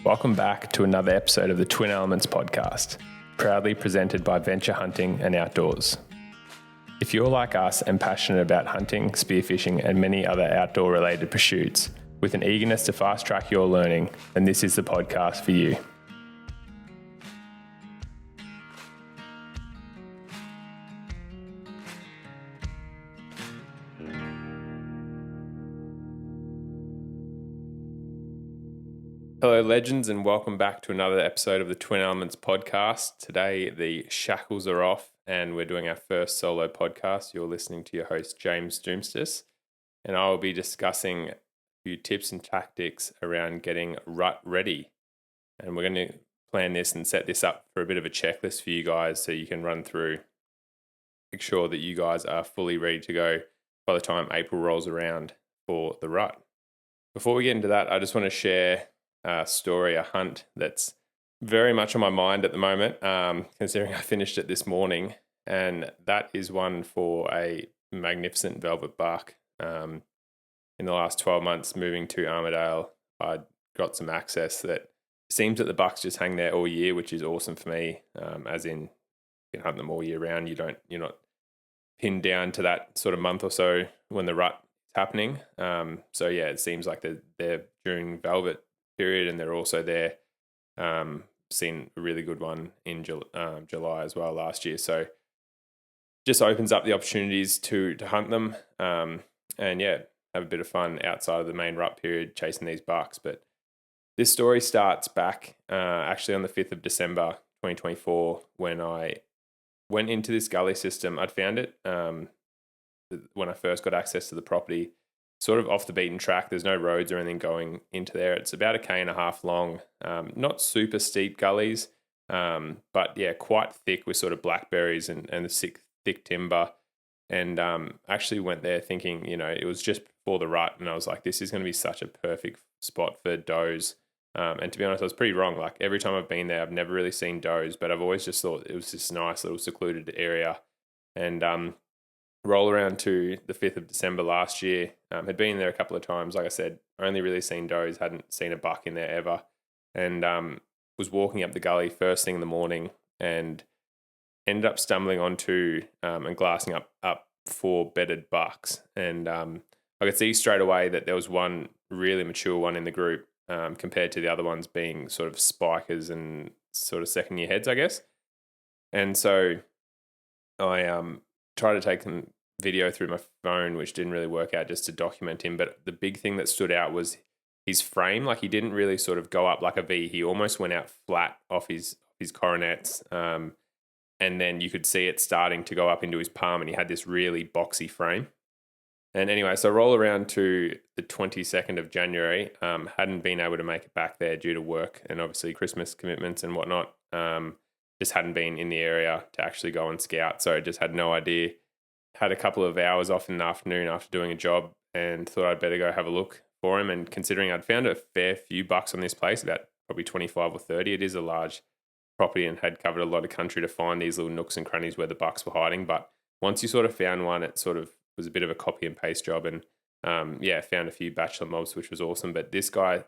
Welcome back to another episode of the Twin Elements podcast, proudly presented by Venture Hunting and Outdoors. If you're like us and passionate about hunting, spearfishing, and many other outdoor-related pursuits, with an eagerness to fast-track your learning, then this is the podcast for you. Hello, legends, and welcome back to another episode of the Twin Elements podcast. Today, the shackles are off, and we're doing our first solo podcast. You're listening to your host, James Doumtsis, and I will be discussing a few tips and tactics around getting rut ready. And we're going to plan this and set this up for a bit of a checklist for you guys so you can run through, make sure that you guys are fully ready to go by the time April rolls around for the rut. Before we get into that, I just want to share story, a hunt that's very much on my mind at the moment, considering I finished it this morning, and that is one for a magnificent velvet buck. In the last 12 months moving to Armidale, I got some access that seems that the bucks just hang there all year, which is awesome for me, as in you can hunt them all year round. You're not pinned down to that sort of month or so when the rut is happening. So yeah, it seems like they're during velvet period, and they're also there. Seen a really good one in July as well last year, so just opens up the opportunities to hunt them, and yeah, have a bit of fun outside of the main rut period chasing these bucks. But this story starts back actually on the 5th of December 2024 when I went into this gully system. I'd found it when I first got access to the property, sort of off the beaten track. There's no roads or anything going into there. It's about 1.5 km long, not super steep gullies, but yeah, quite thick with sort of blackberries and the thick timber. And actually went there thinking, it was just before the rut, and I was like, this is going to be such a perfect spot for does. And to be honest, I was pretty wrong. Like every time I've been there, I've never really seen does, but I've always just thought it was this nice little secluded area. And roll around to the 5th of December last year, had been there a couple of times. Like I said, only really seen does, hadn't seen a buck in there ever. And was walking up the gully first thing in the morning and ended up stumbling onto and glassing up 4 bedded bucks. And I could see straight away that there was one really mature one in the group, compared to the other ones being sort of spikers and sort of second year heads, I guess. And so I tried to take some video through my phone, which didn't really work out, just to document him. But the big thing that stood out was his frame. Like he didn't really sort of go up like a V. He almost went out flat off his coronets. And then you could see it starting to go up into his palm, and he had this really boxy frame. And anyway, so roll around to the 22nd of January. Hadn't been able to make it back there due to work and obviously Christmas commitments and whatnot. Just hadn't been in the area to actually go and scout, so just had no idea. Had a couple of hours off in the afternoon after doing a job and thought I'd better go have a look for him. And considering I'd found a fair few bucks on this place, about probably 25 or 30, it is a large property and had covered a lot of country to find these little nooks and crannies where the bucks were hiding. But once you sort of found one, it sort of was a bit of a copy and paste job, and found a few bachelor mobs, which was awesome. But this guy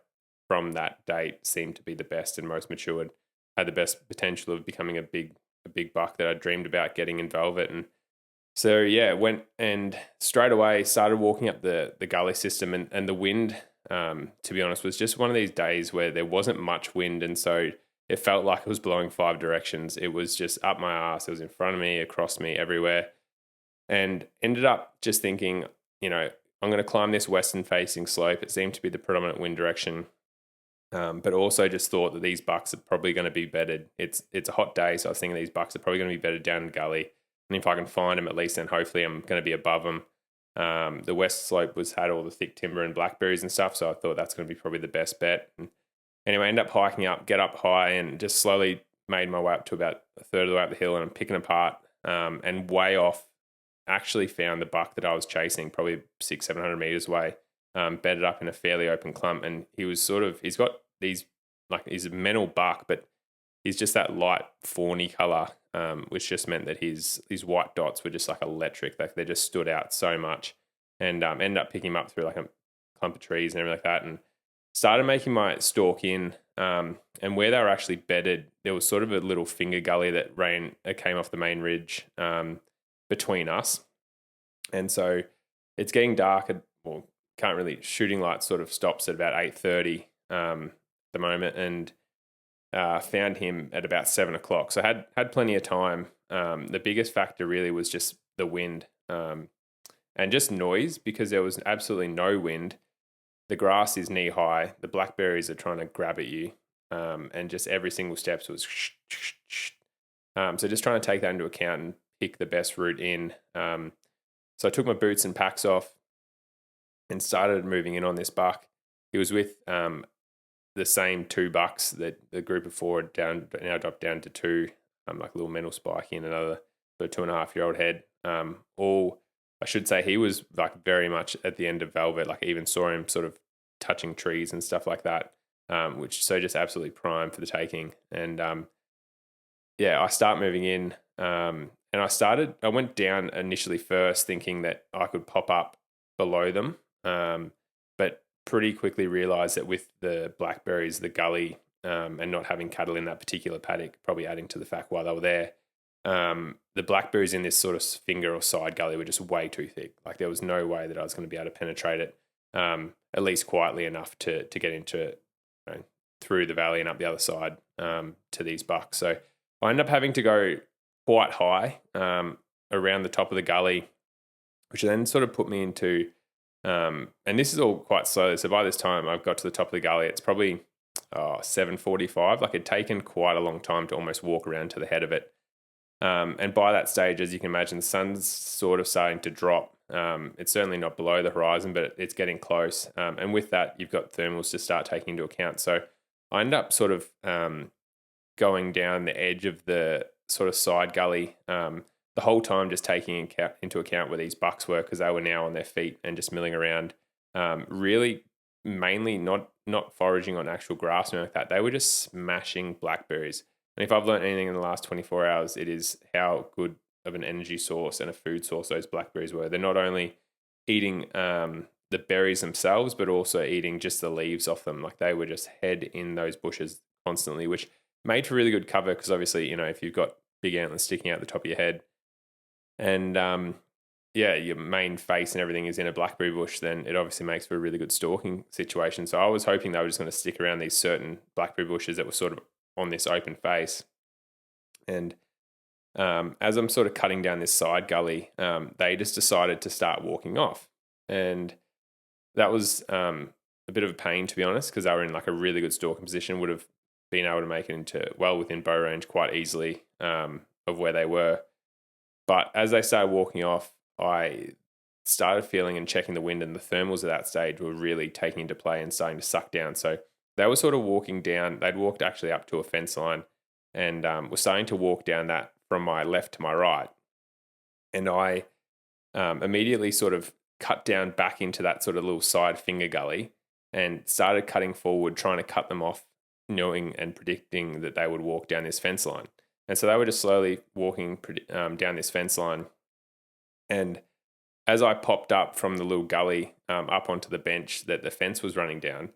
from that date seemed to be the best and most matured, had the best potential of becoming a big buck that I dreamed about getting in velvet. And so yeah, went and straight away started walking up the gully system, and the wind, to be honest, was just one of these days where there wasn't much wind, and so it felt like it was blowing 5 directions. It was just up my ass. It was in front of me, across me, everywhere. And ended up just thinking, I'm going to climb this western facing slope. It seemed to be the predominant wind direction. But also just thought that these bucks are probably going to be bedded. It's a hot day, so I was thinking these bucks are probably going to be bedded down in the gully. And if I can find them, at least then hopefully I'm going to be above them. The west slope had all the thick timber and blackberries and stuff, so I thought that's going to be probably the best bet. And anyway, end up hiking up, get up high, and just slowly made my way up to about a third of the way up the hill, and I'm picking apart, and way off, actually found the buck that I was chasing, probably 600-700 meters away, bedded up in a fairly open clump. And he's got these, like, he's a mental buck, but he's just that light fawny color, which just meant that his white dots were just like electric. Like they just stood out so much. And ended up picking him up through like a clump of trees and everything like that, and started making my stalk in And where they were actually bedded, there was sort of a little finger gully that came off the main ridge between us. And so it's getting dark. Well, can't really, shooting light sort of stops at about 8:30 at the moment, and found him at about 7 o'clock. So had plenty of time. The biggest factor really was just the wind and just noise, because there was absolutely no wind. The grass is knee high. The blackberries are trying to grab at you, and just every single step was so just trying to take that into account and pick the best route in. So I took my boots and packs off and started moving in on this buck. He was with the same two bucks that the group of four now dropped down to two, like a little mental spike in another sort of 2.5-year-old head. All, I should say, he was like very much at the end of velvet. Like I even saw him sort of touching trees and stuff like that, which so just absolutely prime for the taking. And I start moving in, and I went down initially first thinking that I could pop up below them, but pretty quickly realised that with the blackberries, the gully, and not having cattle in that particular paddock, probably adding to the fact why they were there, the blackberries in this sort of finger or side gully were just way too thick. Like there was no way that I was going to be able to penetrate it, at least quietly enough to get into it, through the valley and up the other side to these bucks. So I ended up having to go quite high around the top of the gully, which then sort of put me into, and this is all quite slow. So by this time I've got to the top of the gully, it's probably 7:45. Like it'd taken quite a long time to almost walk around to the head of it. And by that stage, as you can imagine, the sun's sort of starting to drop. It's certainly not below the horizon, but it's getting close. And with that, you've got thermals to start taking into account. So I end up sort of going down the edge of the sort of side gully the whole time, just taking into account where these bucks were, because they were now on their feet and just milling around. Really, mainly not foraging on actual grass or anything like that. They were just smashing blackberries. And if I've learned anything in the last 24 hours, it is how good of an energy source and a food source those blackberries were. They're not only eating the berries themselves, but also eating just the leaves off them. Like they were just head in those bushes constantly, which made for really good cover, because obviously, if you've got big antlers sticking out the top of your head and your main face and everything is in a blackberry bush, then it obviously makes for a really good stalking situation. So I was hoping they were just going to stick around these certain blackberry bushes that were sort of on this open face. And as I'm sort of cutting down this side gully, they just decided to start walking off. And that was a bit of a pain, to be honest, because they were in like a really good stalking position, would have been able to make it into well within bow range quite easily of where they were. But as they started walking off, I started feeling and checking the wind, and the thermals at that stage were really taking into play and starting to suck down. So they were sort of walking down. They'd walked actually up to a fence line and were starting to walk down that from my left to my right. And I immediately sort of cut down back into that sort of little side finger gully and started cutting forward, trying to cut them off, knowing and predicting that they would walk down this fence line. And so they were just slowly walking down this fence line. And as I popped up from the little gully up onto the bench that the fence was running down,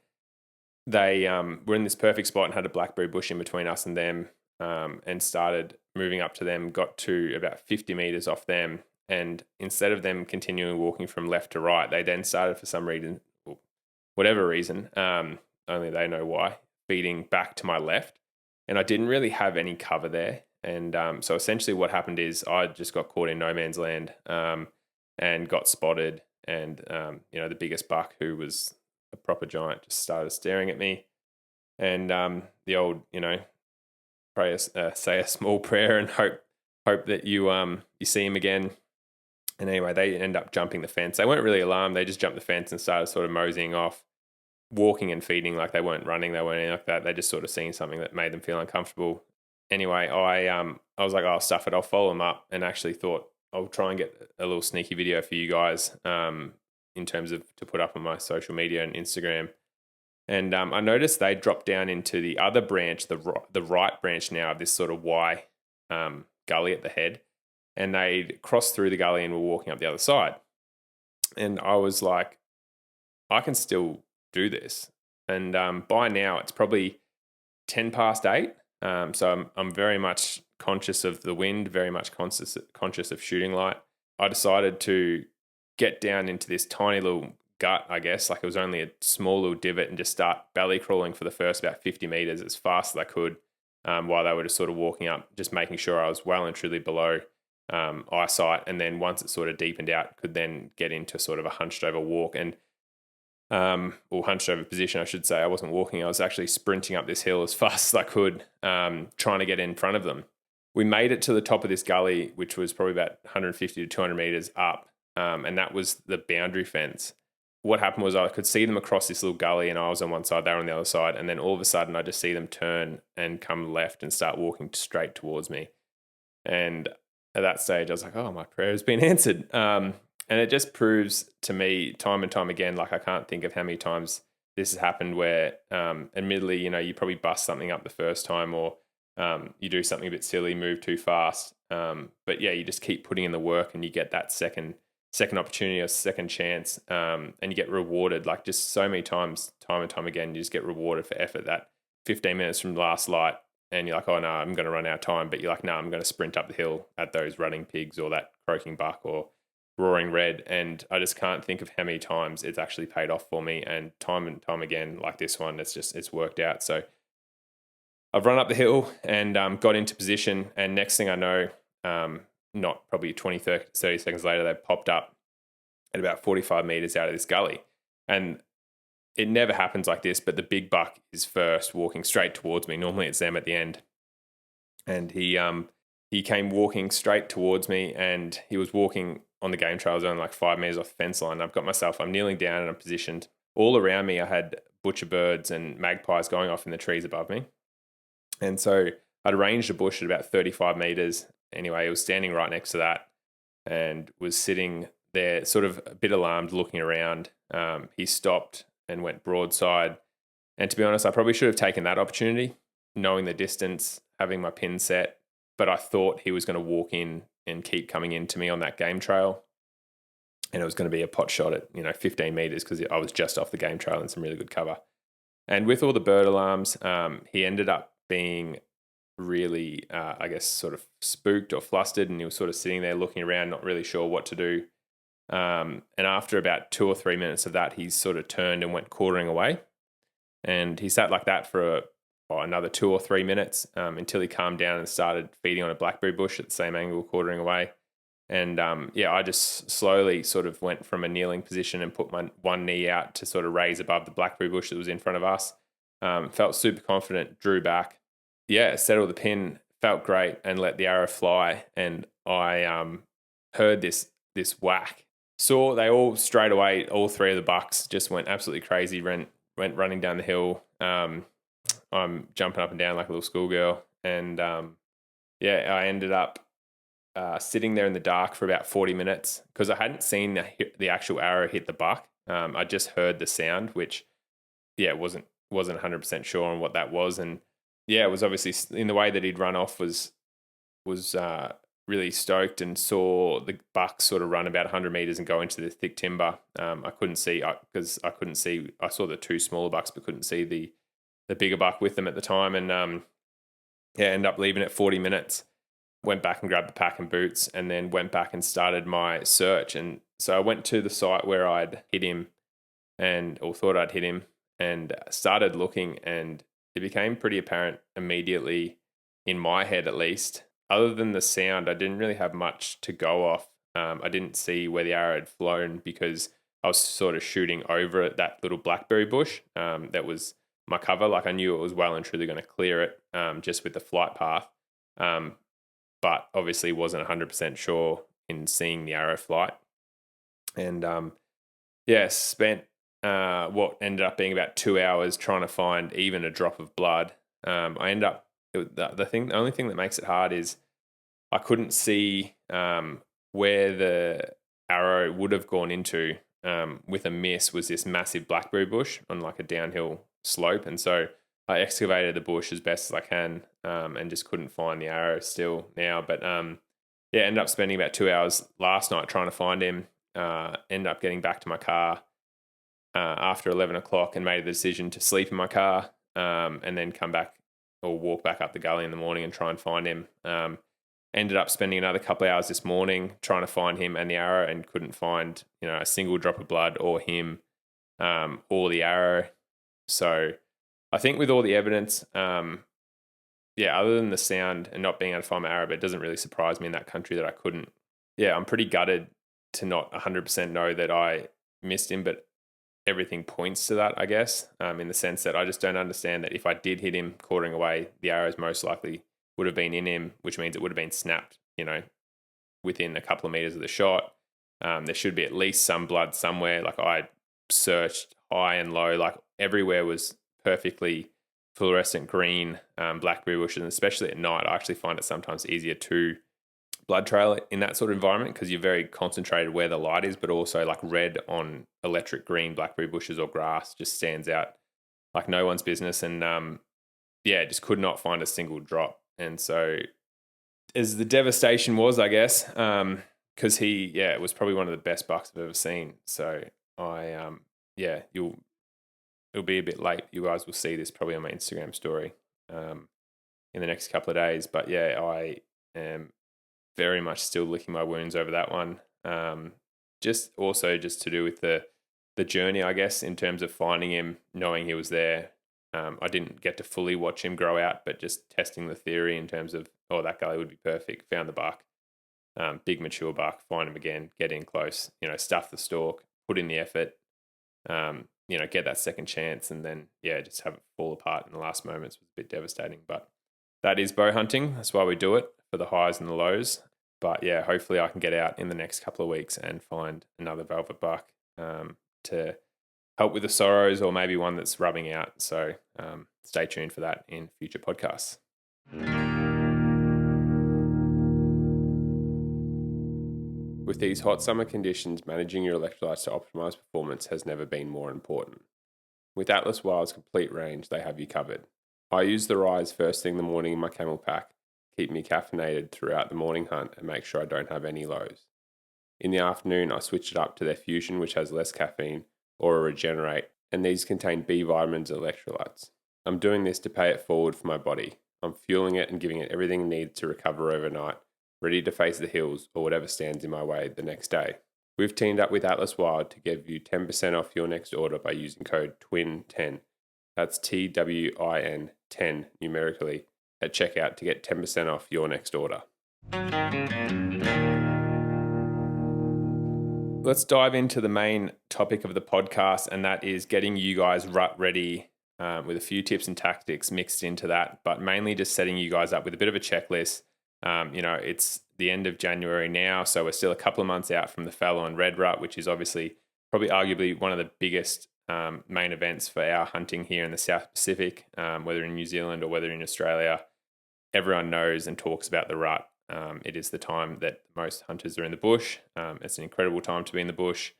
they were in this perfect spot and had a blackberry bush in between us and them, and started moving up to them, got to about 50 meters off them. And instead of them continuing walking from left to right, they then started, for some reason, whatever reason, only they know why, feeding back to my left. And I didn't really have any cover there. And so essentially what happened is I just got caught in no man's land and got spotted. And, the biggest buck, who was a proper giant, just started staring at me. And the old, say a small prayer and hope that you see him again. And anyway, they end up jumping the fence. They weren't really alarmed. They just jumped the fence and started sort of moseying off, walking and feeding. Like they weren't running. They weren't anything like that. They just sort of seen something that made them feel uncomfortable. Anyway, I was like, oh, stuff it. I'll follow them up, and actually thought I'll try and get a little sneaky video for you guys in terms of to put up on my social media and Instagram. And I noticed they dropped down into the other branch, the right branch now of this sort of Y gully at the head. And they crossed through the gully and were walking up the other side. And I was like, I can still do this. And by now it's probably 10 past 8. So I'm very much conscious of the wind, very much conscious of shooting light. I decided to get down into this tiny little gut, I guess, like it was only a small little divot, and just start belly crawling for the first about 50 meters as fast as I could, while they were just sort of walking up, just making sure I was well and truly below eyesight. And then once it sort of deepened out, could then get into sort of a hunched over walk and or hunched over position, I should say. I wasn't walking, I was actually sprinting up this hill as fast as I could, trying to get in front of them. We made it to the top of this gully, which was probably about 150 to 200 meters up, and that was the boundary fence. What happened was I could see them across this little gully, and I was on one side, they were on the other side, and then all of a sudden I just see them turn and come left and start walking straight towards me. And at that stage, I was like, oh, my prayer has been answered. And it just proves to me time and time again, like I can't think of how many times this has happened where, admittedly, you probably bust something up the first time, or you do something a bit silly, move too fast. But yeah, you just keep putting in the work, and you get that second opportunity or second chance, and you get rewarded. Like just so many times, time and time again, you just get rewarded for effort. That 15 minutes from last light, and you're like, oh no, I'm going to run out of time. But you're like, no, I'm going to sprint up the hill at those running pigs or that croaking buck or roaring red. And I just can't think of how many times it's actually paid off for me. And time again, like this one, it's worked out. So I've run up the hill and got into position. And next thing I know, not probably 20, 30 seconds later, they popped up at about 45 meters out of this gully. And it never happens like this, but the big buck is first, walking straight towards me. Normally it's them at the end. And he came walking straight towards me, and he was walking on the game trail. I was only like 5 meters off the fence line. I'm kneeling down and I'm positioned. All around me, I had butcher birds and magpies going off in the trees above me. And so I'd arranged a bush at about 35 meters. Anyway, he was standing right next to that and was sitting there sort of a bit alarmed, looking around. He stopped and went broadside. And to be honest, I probably should have taken that opportunity, knowing the distance, having my pin set. But I thought he was going to walk in and keep coming into me on that game trail. And it was going to be a pot shot at 15 meters, because I was just off the game trail in some really good cover. And with all the bird alarms, he ended up being really, I guess, sort of spooked or flustered, and he was sort of sitting there looking around, not really sure what to do. And after about 2 or 3 minutes of that, he sort of turned and went quartering away. And he sat like that for another 2 or 3 minutes, until he calmed down and started feeding on a blackberry bush at the same angle, quartering away. And I just slowly sort of went from a kneeling position and put my one knee out to sort of raise above the blackberry bush that was in front of us. Felt super confident, drew back. Settled the pin, felt great, and let the arrow fly. And I heard this whack. Saw they all straight away, all three of the bucks just went absolutely crazy, went running down the hill. I'm jumping up and down like a little schoolgirl. And I ended up sitting there in the dark for about 40 minutes, because I hadn't seen the actual arrow hit the buck. I just heard the sound, which wasn't 100% sure on what that was. And it was obviously, in the way that he'd run off, was really stoked, and saw the buck sort of run about 100 meters and go into the thick timber. I couldn't see, because I couldn't see. I saw the two smaller bucks, but couldn't see the bigger buck with them at the time. And ended up leaving at 40 minutes. Went back and grabbed the pack and boots, and then went back and started my search. And so I went to the site where I'd hit him, or thought I'd hit him, and started looking. And it became pretty apparent immediately, in my head at least. Other than the sound, I didn't really have much to go off. I didn't see where the arrow had flown, because I was sort of shooting over that little blackberry bush that was my cover. Like I knew it was well and truly going to clear it, just with the flight path. But obviously wasn't 100% sure in seeing the arrow flight. And spent what ended up being about 2 hours trying to find even a drop of blood. I ended up, the only thing that makes it hard is I couldn't see where the arrow would have gone into with a miss was this massive blackberry bush on like a downhill slope. And so I excavated the bush as best as I can, and just couldn't find the arrow still now. But ended up spending about 2 hours last night trying to find him. Ended up getting back to my car after 11 o'clock, and made a decision to sleep in my car, and then come back or walk back up the gully in the morning and try and find him. Ended up spending another couple of hours this morning trying to find him and the arrow, and couldn't find a single drop of blood or him or the arrow. So I think with all the evidence, other than the sound and not being able to find my arrow, but it doesn't really surprise me in that country that I couldn't. Yeah, I'm pretty gutted to not 100% know that I missed him, but everything points to that, I guess, in the sense that I just don't understand that if I did hit him quartering away, the arrows most likely would have been in him, which means it would have been snapped, within a couple of meters of the shot. There should be at least some blood somewhere. Like, I searched high and low, like everywhere was perfectly fluorescent green, blackberry bushes, and especially at night, I actually find it sometimes easier to blood trail in that sort of environment because you're very concentrated where the light is, but also like red on electric green blackberry bushes or grass just stands out like no one's business. And just could not find a single drop. And so, as the devastation was, I guess, because it was probably one of the best bucks I've ever seen. So it'll be a bit late. You guys will see this probably on my Instagram story in the next couple of days. But I am very much still licking my wounds over that one. Just to do with the journey, I guess, in terms of finding him, knowing he was there. I didn't get to fully watch him grow out, but just testing the theory in terms of, that gully would be perfect. Found the buck, big mature buck, find him again, get in close, stuff the stalk, put in the effort, get that second chance, and then, just have it fall apart in the last moments was a bit devastating. But that is bow hunting. That's why we do it, for the highs and the lows. But hopefully I can get out in the next couple of weeks and find another velvet buck to help with the sorrows, or maybe one that's rubbing out. So stay tuned for that in future podcasts. With these hot summer conditions, managing your electrolytes to optimize performance has never been more important. With Atlas Wild's complete range, they have you covered. I use the Rise first thing in the morning in my camel pack, keep me caffeinated throughout the morning hunt and make sure I don't have any lows. In the afternoon, I switch it up to their Fusion, which has less caffeine, or a Regenerate, and these contain B vitamins and electrolytes. I'm doing this to pay it forward for my body. I'm fueling it and giving it everything it needs to recover overnight, ready to face the hills or whatever stands in my way the next day. We've teamed up with Atlas Wild to give you 10% off your next order by using code TWIN10. That's TWIN 10 numerically at checkout to get 10% off your next order. Let's dive into the main topic of the podcast, and that is getting you guys rut ready with a few tips and tactics mixed into that, but mainly just setting you guys up with a bit of a checklist. It's the end of January now, so we're still a couple of months out from the fallow and red rut, which is obviously probably arguably one of the biggest main events for our hunting here in the South Pacific, whether in New Zealand or whether in Australia. Everyone knows and talks about the rut. It is the time that most hunters are in the bush. It's an incredible time to be in the bush.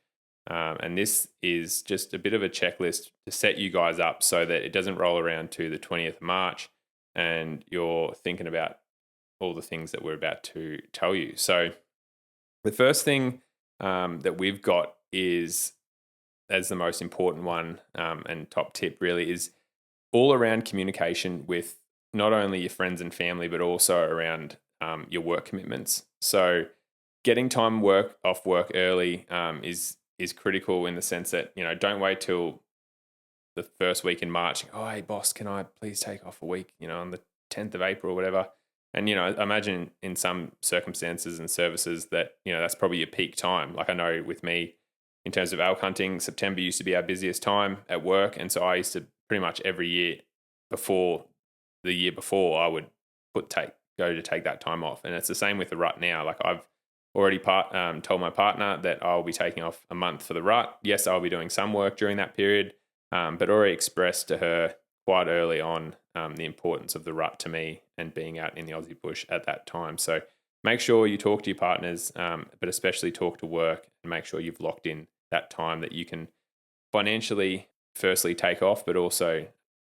And this is just a bit of a checklist to set you guys up so that it doesn't roll around to the 20th of March and you're thinking about all the things that we're about to tell you. So the first thing that we've got is, as the most important one and top tip really, is all around communication with not only your friends and family, but also around your work commitments. So getting time off work early is critical in the sense that, don't wait till the first week in March. Oh, hey boss, can I please take off a week, on the 10th of April or whatever. And, I imagine in some circumstances and services that, that's probably your peak time. Like I know with me, in terms of elk hunting, September used to be our busiest time at work. And so I used to pretty much every year before the year before, I would go to take that time off. And it's the same with the rut now. Like I've already told my partner that I'll be taking off a month for the rut. Yes, I'll be doing some work during that period, but already expressed to her quite early on the importance of the rut to me and being out in the Aussie bush at that time. So make sure you talk to your partners, but especially talk to work and make sure you've locked in that time that you can financially firstly take off, but also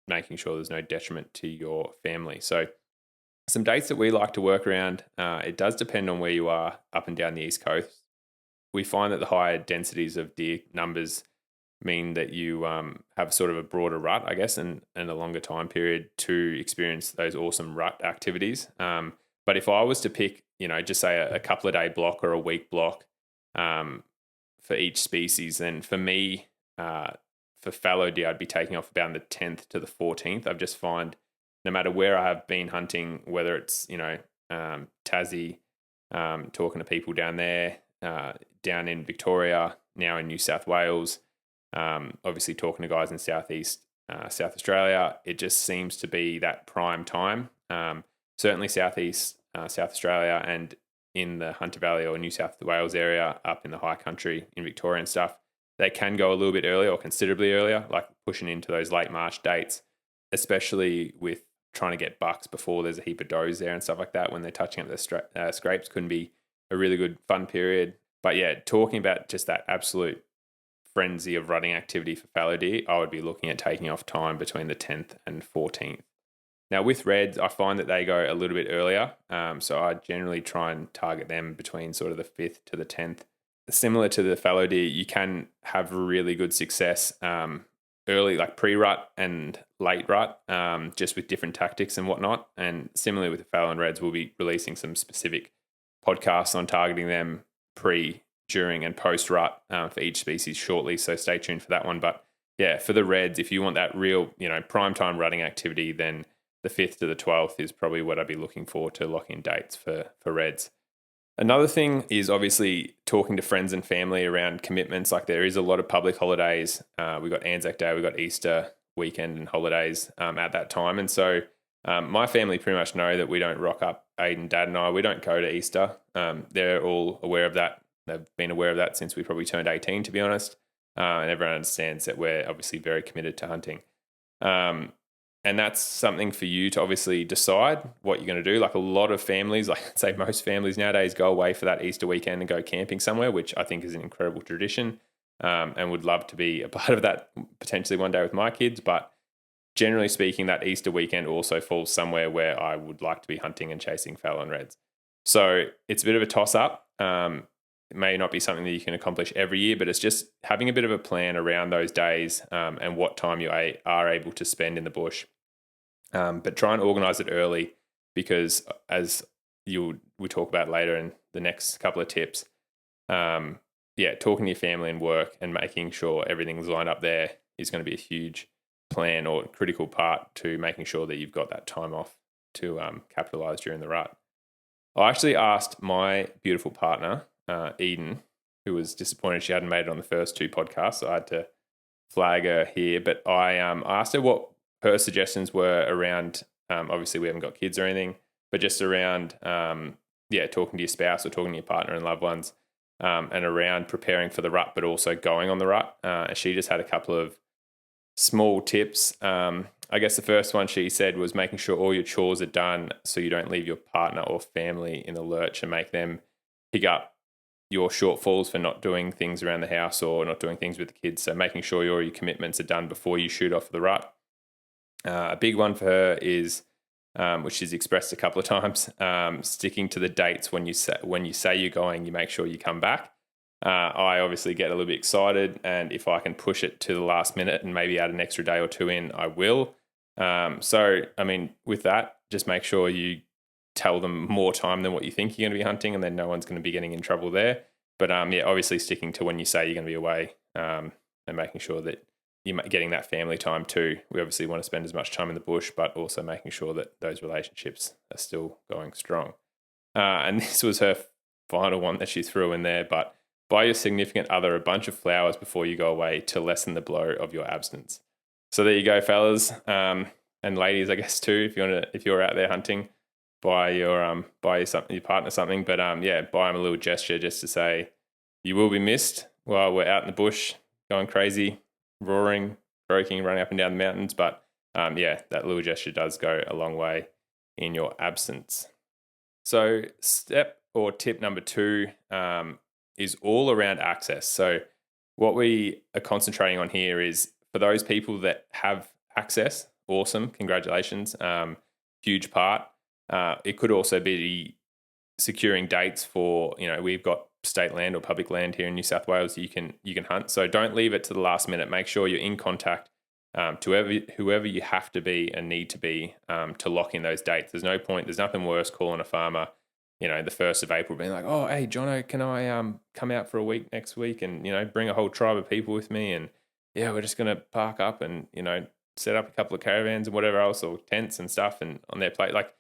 making sure there's no detriment to your family. So some dates that we like to work around, it does depend on where you are up and down the East Coast. We find that the higher densities of deer numbers mean that you have sort of a broader rut, I guess, and a longer time period to experience those awesome rut activities. But if I was to pick, just say a couple of day block or a week block for each species, then for me, for fallow deer, I'd be taking off about the 10th to the 14th. I've just find no matter where I have been hunting, whether it's, Tassie, talking to people down there, down in Victoria, now in New South Wales, obviously talking to guys in Southeast South Australia, it just seems to be that prime time. Certainly Southeast South Australia and in the Hunter Valley or New South Wales area, up in the high country in Victoria and stuff, they can go a little bit earlier or considerably earlier, like pushing into those late March dates, especially with trying to get bucks before there's a heap of does there and stuff like that. When they're touching up the scrapes, couldn't be a really good fun period. But yeah, talking about just that absolute frenzy of rutting activity for fallow deer, I would be looking at taking off time between the 10th and 14th. Now with reds, I find that they go a little bit earlier. So I generally try and target them between sort of the 5th to the 10th. Similar to the fallow deer, you can have really good success early, like pre-rut and late rut, just with different tactics and whatnot. And similarly with the fallow and reds, we'll be releasing some specific podcasts on targeting them pre, during, and post-rut for each species shortly. So stay tuned for that one. But yeah, for the reds, if you want that real, prime time rutting activity, then the 5th to the 12th is probably what I'd be looking for to lock in dates for reds. Another thing is obviously talking to friends and family around commitments. Like there is a lot of public holidays. We got Anzac Day, we got Easter weekend and holidays at that time. And so my family pretty much know that we don't rock up. Aiden, Dad and I, we don't go to Easter. They're all aware of that. They've been aware of that since we probably turned 18, to be honest. And everyone understands that we're obviously very committed to hunting. And that's something for you to obviously decide what you're going to do. Like a lot of families, like I'd say most families nowadays, go away for that Easter weekend and go camping somewhere, which I think is an incredible tradition, and would love to be a part of that potentially one day with my kids. But generally speaking, that Easter weekend also falls somewhere where I would like to be hunting and chasing fallow and reds. So it's a bit of a toss-up. It may not be something that you can accomplish every year, but it's just having a bit of a plan around those days and what time you are able to spend in the bush. But try and organise it early, because as we talk about later in the next couple of tips, talking to your family and work and making sure everything's lined up there is going to be a huge plan or critical part to making sure that you've got that time off to capitalise during the rut. I actually asked my beautiful partner, Eden, who was disappointed she hadn't made it on the first 2 podcasts, so I had to flag her here. But I asked her what her suggestions were around, obviously we haven't got kids or anything, but just around, talking to your spouse or talking to your partner and loved ones, and around preparing for the rut, but also going on the rut. And she just had a couple of small tips. I guess the first one she said was making sure all your chores are done so you don't leave your partner or family in the lurch and make them pick up your shortfalls for not doing things around the house or not doing things with the kids. So making sure all your commitments are done before you shoot off the rut. A big one for her is, which she's expressed a couple of times, sticking to the dates when you say you're going, you make sure you come back. I obviously get a little bit excited, and if I can push it to the last minute and maybe add an extra day or 2 in, I will. So, I mean, with that, just make sure you tell them more time than what you think you're going to be hunting, and then no one's going to be getting in trouble there. But obviously sticking to when you say you're going to be away, and making sure that you're getting that family time too. We obviously want to spend as much time in the bush, but also making sure that those relationships are still going strong. And this was her final one that she threw in there, but buy your significant other a bunch of flowers before you go away to lessen the blow of your absence. So there you go, fellas, and ladies, I guess too. If you're out there hunting, buy your partner something. But buy them a little gesture just to say you will be missed while we're out in the bush going crazy, roaring, croaking, running up and down the mountains. But that little gesture does go a long way in your absence. So step or tip number 2 is all around access. So what we are concentrating on here is for those people that have access, awesome, congratulations, huge part. It could also be securing dates for, we've got state land or public land here in New South Wales, you can hunt. So don't leave it to the last minute. Make sure you're in contact to whoever you have to be and need to be to lock in those dates. There's no point. There's nothing worse calling a farmer, the 1st of April, being like, "Oh, hey, Jono, can I come out for a week next week and bring a whole tribe of people with me, and yeah, we're just gonna park up and set up a couple of caravans and whatever else, or tents and stuff, and on their plate, like."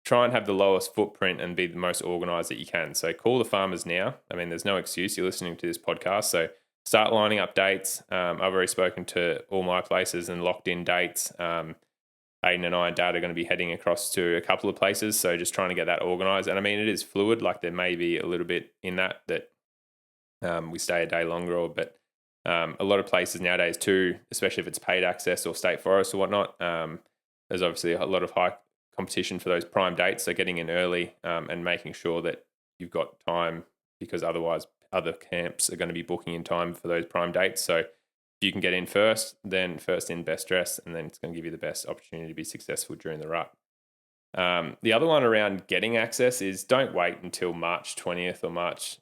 Try and have the lowest footprint and be the most organized that you can. So call the farmers now. I mean, there's no excuse. You're listening to this podcast. So start lining up dates. I've already spoken to all my places and locked in dates. Aiden and I and Dad are going to be heading across to a couple of places. So just trying to get that organized. And I mean, it is fluid. Like there may be a little bit in that we stay a day longer, but a lot of places nowadays too, especially if it's paid access or state forest or whatnot, there's obviously a lot of high competition for those prime dates. So getting in early and making sure that you've got time, because otherwise other camps are going to be booking in time for those prime dates. So if you can get in first, then first in, best dressed, and then it's going to give you the best opportunity to be successful during the rut. The other one around getting access is don't wait until March 20th or March,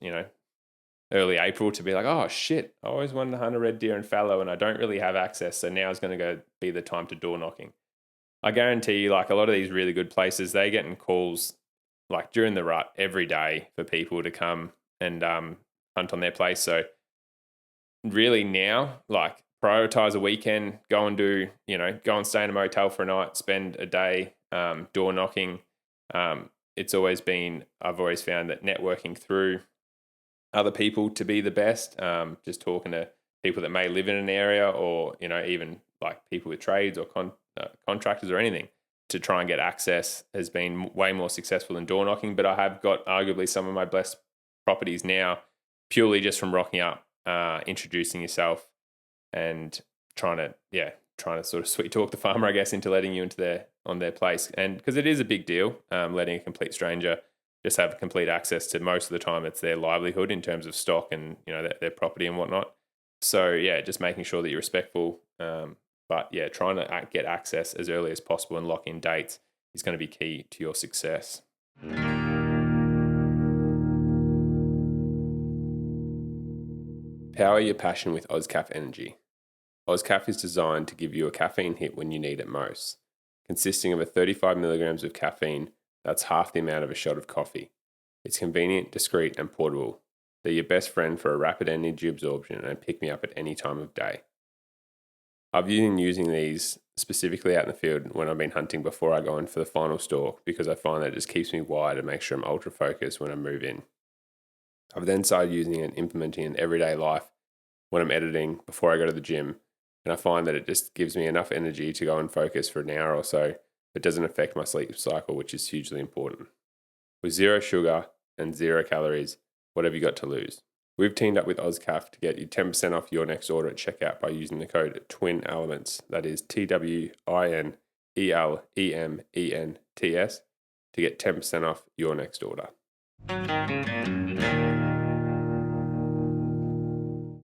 early April to be like, oh shit, I always wanted to hunt a red deer and fallow and I don't really have access. So now is going to be the time to door knocking. I guarantee you, like a lot of these really good places, they getting calls like during the rut every day for people to come and hunt on their place. So really now, like prioritize a weekend, go and stay in a motel for a night, spend a day door knocking. I've always found that networking through other people to be the best. Just talking to people that may live in an area, or even like people with trades or contractors or anything, to try and get access has been way more successful than door knocking. But I have got arguably some of my best properties now purely just from rocking up, introducing yourself and trying to sort of sweet talk the farmer, I guess, into letting you on their place. And because it is a big deal, letting a complete stranger just have complete access to, most of the time it's their livelihood in terms of stock and their property and whatnot. So yeah, just making sure that you're respectful. But yeah, trying to get access as early as possible and lock in dates is going to be key to your success. Power your passion with OzCaf Energy. OzCaf is designed to give you a caffeine hit when you need it most. Consisting of a 35 milligrams of caffeine, that's half the amount of a shot of coffee. It's convenient, discreet, and portable. They're your best friend for a rapid energy absorption and pick me up at any time of day. I've been using these specifically out in the field when I've been hunting before I go in for the final stalk, because I find that it just keeps me wide and makes sure I'm ultra focused when I move in. I've then started using it and implementing it in everyday life when I'm editing before I go to the gym, and I find that it just gives me enough energy to go and focus for an hour or so. It doesn't affect my sleep cycle, which is hugely important. With 0 sugar and 0 calories, what have you got to lose? We've teamed up with OzCaf to get you 10% off your next order at checkout by using the code TWINELEMENTS, that is TWINELEMENTS, to get 10% off your next order.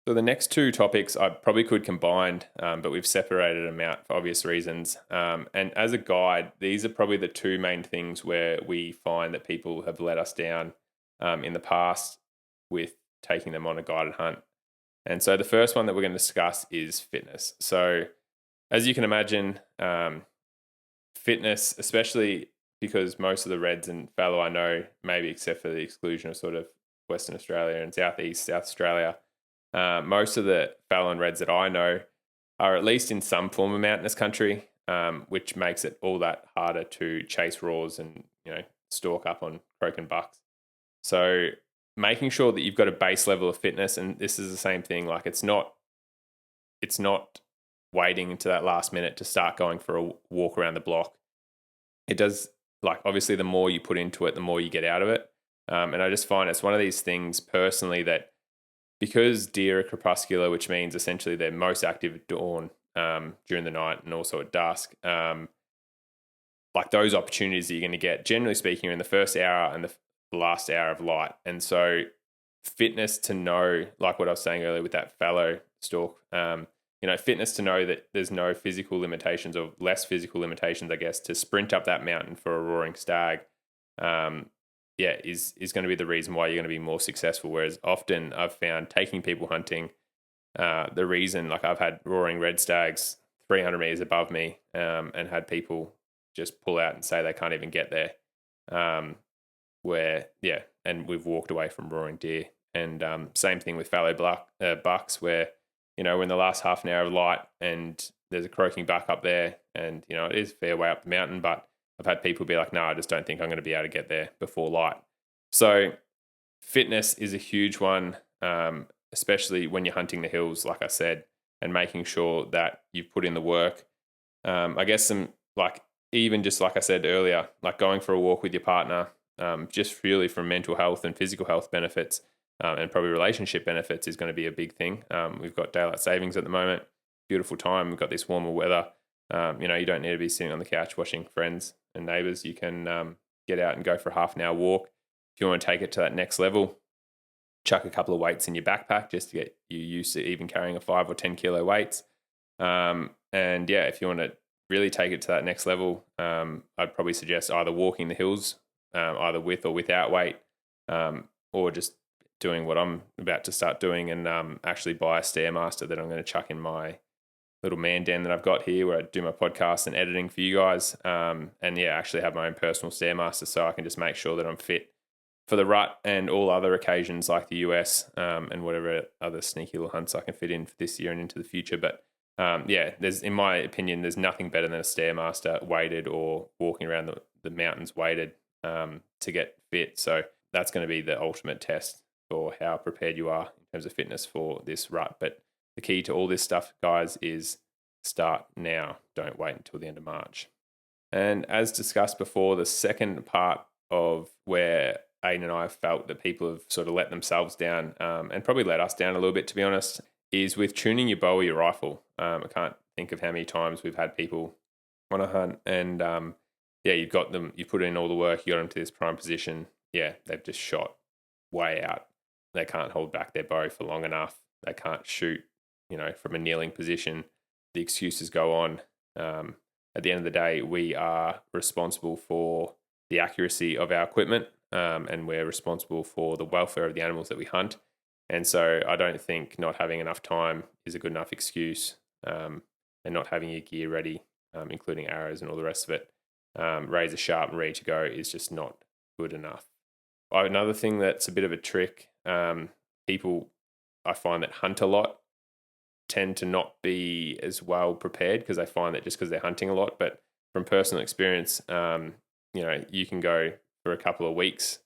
So the next two topics I probably could combine, but we've separated them out for obvious reasons. And as a guide, these are probably the two main things where we find that people have let us down in the past with taking them on a guided hunt. And so the first one that we're going to discuss is fitness. So as you can imagine, fitness, especially because most of the reds and fallow I know, maybe except for the exclusion of sort of Western Australia and South Australia, most of the fallow and reds that I know are at least in some form of mountainous country, which makes it all that harder to chase raws and stalk up on croak and bucks. So making sure that you've got a base level of fitness, and this is the same thing. Like it's not waiting until that last minute to start going for a walk around the block. It does, like, obviously the more you put into it, the more you get out of it. And I just find it's one of these things personally that, because deer are crepuscular, which means essentially they're most active at dawn, during the night and also at dusk, like those opportunities that you're going to get, generally speaking, are in the first hour and the last hour of light. And so fitness to know, like what I was saying earlier with that fallow stalk, fitness to know that there's no physical limitations, or less physical limitations, I guess, to sprint up that mountain for a roaring stag, is going to be the reason why you're going to be more successful. Whereas often I've found taking people hunting, the reason, like I've had roaring red stags 300 meters above me, and had people just pull out and say they can't even get there. And we've walked away from roaring deer. And same thing with fallow bucks, where we're in the last half an hour of light and there's a croaking buck up there, and it is a fair way up the mountain, but I've had people be like, no, I just don't think I'm going to be able to get there before light. So fitness is a huge one, especially when you're hunting the hills, like I said, and making sure that you've put in the work. I guess some, like, even just like I said earlier, like going for a walk with your partner, just really from mental health and physical health benefits, and probably relationship benefits is going to be a big thing. We've got daylight savings at the moment, beautiful time. We've got this warmer weather. You don't need to be sitting on the couch watching friends and neighbors. You can get out and go for a half an hour walk. If you want to take it to that next level, chuck a couple of weights in your backpack just to get you used to even carrying a 5 or 10 kilo weights. If you want to really take it to that next level, I'd probably suggest either walking the hills, either with or without weight, or just doing what I'm about to start doing and actually buy a Stairmaster that I'm going to chuck in my little man den that I've got here where I do my podcast and editing for you guys. Actually have my own personal Stairmaster so I can just make sure that I'm fit for the rut and all other occasions like the US, and whatever other sneaky little hunts I can fit in for this year and into the future. But in my opinion, there's nothing better than a Stairmaster weighted or walking around the mountains weighted to get fit. So that's going to be the ultimate test for how prepared you are in terms of fitness for this rut. But the key to all this stuff, guys, is start now. Don't wait until the end of March. And as discussed before, the second part of where Aiden and I felt that people have sort of let themselves down, and probably let us down a little bit, to be honest, is with tuning your bow or your rifle. I can't think of how many times we've had people on a hunt and you've got them, you put in all the work, you got them to this prime position. Yeah, they've just shot way out. They can't hold back their bow for long enough. They can't shoot, from a kneeling position. The excuses go on. At the end of the day, we are responsible for the accuracy of our equipment, and we're responsible for the welfare of the animals that we hunt. And so I don't think not having enough time is a good enough excuse, and not having your gear ready, including arrows and all the rest of it, razor sharp and ready to go, is just not good enough. Another thing that's a bit of a trick, people I find that hunt a lot tend to not be as well prepared because they find that just because they're hunting a lot. But from personal experience, you can go for a couple of weeks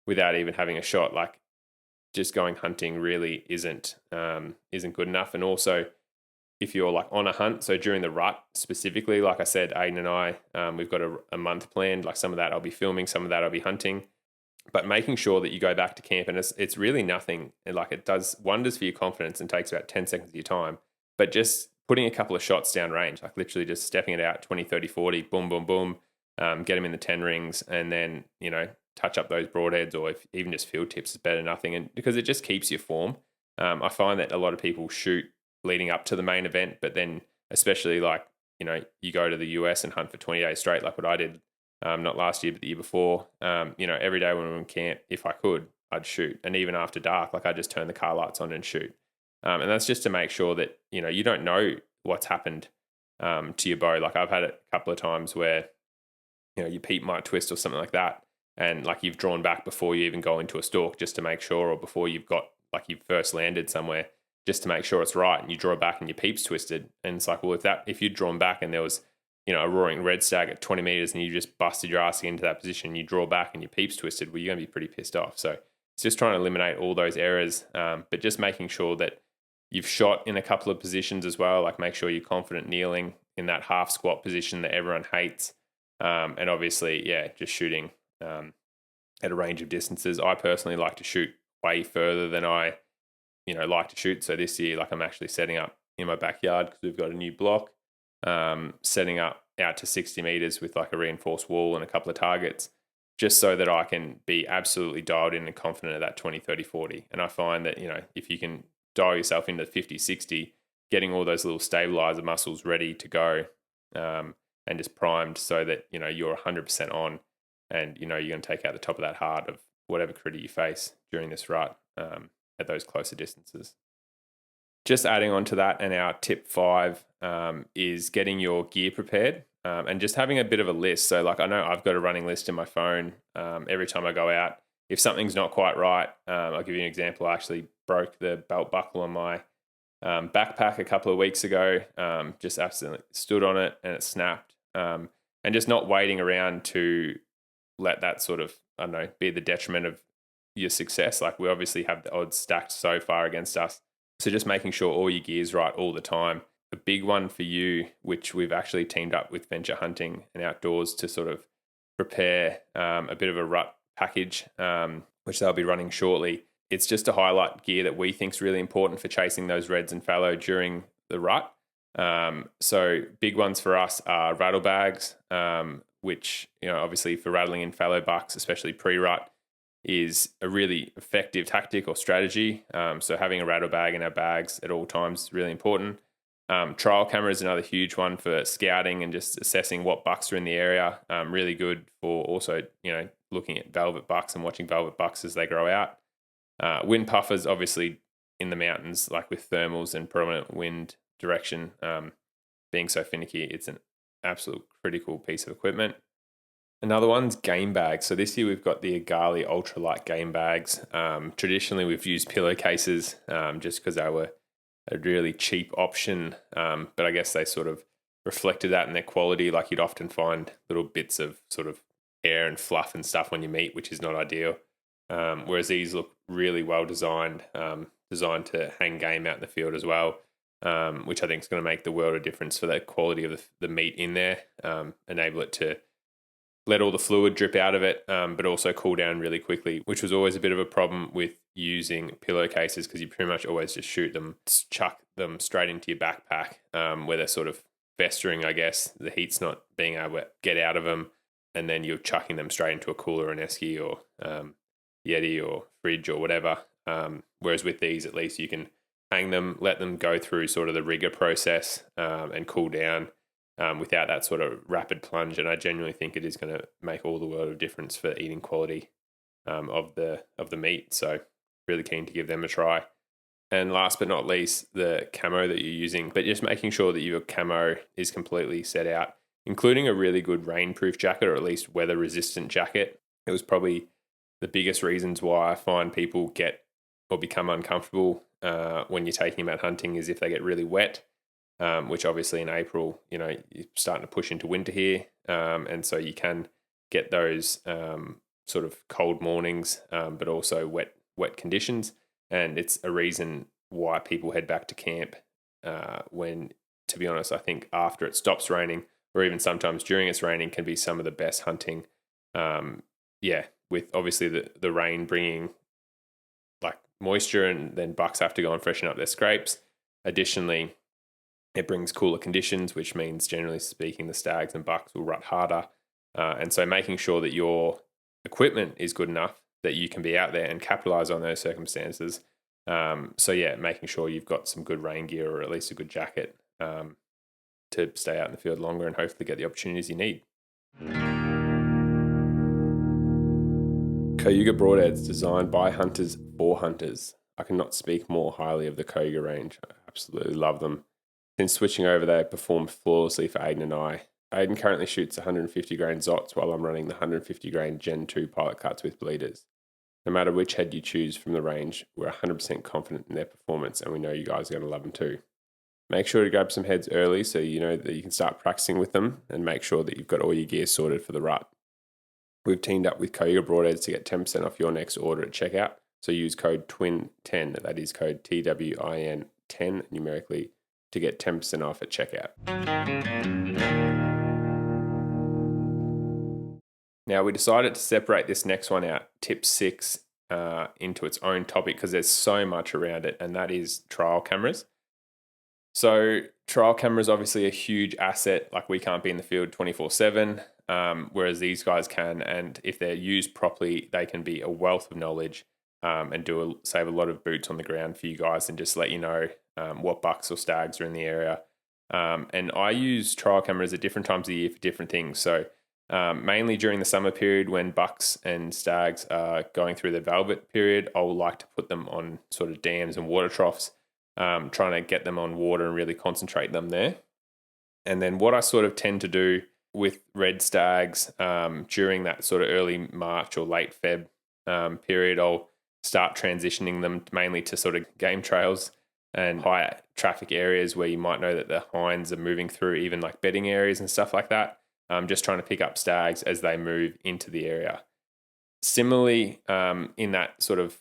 without even having a shot. Like, just going hunting really isn't good enough. And also, if you're like on a hunt, so during the rut specifically, like I said, Aiden and I, we've got a month planned. Like, some of that I'll be filming, some of that I'll be hunting. But making sure that you go back to camp, and it's really nothing. Like, it does wonders for your confidence and takes about 10 seconds of your time. But just putting a couple of shots down range, like literally just stepping it out 20, 30, 40, boom, boom, boom, get them in the 10 rings, and then, touch up those broadheads, or if even just field tips is better than nothing. And because it just keeps your form. I find that a lot of people shoot leading up to the main event, but then especially like, you go to the US and hunt for 20 days straight, like what I did. Not last year, but the year before. Every day when we were in camp, if I could, I'd shoot. And even after dark, like, I just turn the car lights on and shoot. And that's just to make sure that, you don't know what's happened to your bow. Like, I've had it a couple of times where, your peep might twist or something like that. And like, you've drawn back before you even go into a stalk just to make sure, or before you've first landed somewhere just to make sure it's right. And you draw back and your peep's twisted. And it's like, well, if you'd drawn back and there was, a roaring red stag at 20 meters and you just busted your ass into that position, you draw back and your peep's twisted, well, you're going to be pretty pissed off. So it's just trying to eliminate all those errors, but just making sure that you've shot in a couple of positions as well. Like, make sure you're confident kneeling in that half squat position that everyone hates. And obviously, just shooting at a range of distances. I personally like to shoot way further than I, like to shoot. So this year, like, I'm actually setting up in my backyard because we've got a new block. Setting up out to 60 meters with like a reinforced wall and a couple of targets, just so that I can be absolutely dialed in and confident of that 20, 30, 40. And I find that, if you can dial yourself into 50, 60, getting all those little stabilizer muscles ready to go, and just primed so that, you're 100% on, and you're going to take out the top of that heart of whatever critter you face during this rut at those closer distances. Just adding on to that, and our tip 5 is getting your gear prepared and just having a bit of a list. So like I know I've got a running list in my phone every time I go out. If something's not quite right, I'll give you an example. I actually broke the belt buckle on my backpack a couple of weeks ago, just absolutely stood on it and it snapped. And just not waiting around to let that sort of, I don't know, be the detriment of your success. Like we obviously have the odds stacked so far against us. So just making sure all your gear's right all the time. A big one for you, which we've actually teamed up with Venture Hunting and Outdoors to sort of prepare a bit of a rut package, which they'll be running shortly. It's just to highlight gear that we think is really important for chasing those reds and fallow during the rut. So big ones for us are rattle bags, which, obviously for rattling in fallow bucks, especially pre-rut, is a really effective tactic or strategy. So having a rattle bag in our bags at all times is really important. Trial camera is another huge one for scouting and just assessing what bucks are in the area. Really good for also, looking at velvet bucks and watching velvet bucks as they grow out. Wind puffers, obviously in the mountains, like with thermals and predominant wind direction being so finicky, it's an absolute critical piece of equipment. Another one's game bags. So this year we've got the Agali ultralight game bags. Traditionally we've used pillowcases just because they were a really cheap option, but I guess they sort of reflected that in their quality. Like you'd often find little bits of sort of air and fluff and stuff on your meat, which is not ideal. Whereas these look really well designed, designed to hang game out in the field as well, which I think is going to make the world of difference for the quality of the meat in there, enable it to let all the fluid drip out of it, but also cool down really quickly, which was always a bit of a problem with using pillowcases because you pretty much always just chuck them straight into your backpack where they're sort of festering, I guess. The heat's not being able to get out of them, and then you're chucking them straight into a cooler, an esky or Yeti or fridge or whatever. Whereas with these, at least you can hang them, let them go through sort of the rigor process and cool down without that sort of rapid plunge. And I genuinely think it is going to make all the world of difference for eating quality of the meat. So really keen to give them a try. And last but not least, the camo that you're using, but just making sure that your camo is completely set out, including a really good rainproof jacket or at least weather resistant jacket. It was probably the biggest reasons why I find people get or become uncomfortable when you're taking them out hunting is if they get really wet, which obviously in April, you're starting to push into winter here. And so you can get those sort of cold mornings, but also wet conditions. And it's a reason why people head back to camp when, to be honest, I think after it stops raining or even sometimes during it's raining can be some of the best hunting. With obviously the rain bringing like moisture, and then bucks have to go and freshen up their scrapes. Additionally, it brings cooler conditions, which means generally speaking, the stags and bucks will rut harder. And so making sure that your equipment is good enough that you can be out there and capitalize on those circumstances. Making sure you've got some good rain gear or at least a good jacket to stay out in the field longer and hopefully get the opportunities you need. Kuga broadheads designed by hunters for hunters. I cannot speak more highly of the Kuga range. I absolutely love them. Since switching over, they have performed flawlessly for Aiden and I. Aiden currently shoots 150 grain Zots while I'm running the 150 grain Gen 2 pilot cuts with bleeders. No matter which head you choose from the range, we're 100% confident in their performance, and we know you guys are going to love them too. Make sure to grab some heads early so you know that you can start practicing with them, and make sure that you've got all your gear sorted for the rut. We've teamed up with Kuga broadheads to get 10% off your next order at checkout, so use code TWIN10, that is code TWIN10 numerically, to get 10% off at checkout. Now, we decided to separate this next one out, tip 6, into its own topic because there's so much around it, and that is trial cameras. So trial cameras obviously a huge asset. Like we can't be in the field 24/7, whereas these guys can, and if they're used properly, they can be a wealth of knowledge and save a lot of boots on the ground for you guys and just let you know what bucks or stags are in the area. And I use trial cameras at different times of the year for different things. So Mainly during the summer period when bucks and stags are going through the velvet period, I would like to put them on sort of dams and water troughs, trying to get them on water and really concentrate them there. And then what I sort of tend to do with red stags during that sort of early March or late Feb period, I'll start transitioning them mainly to sort of game trails and high traffic areas where you might know that the hinds are moving through, even like bedding areas and stuff like that. Just trying to pick up stags as they move into the area. Similarly, in that sort of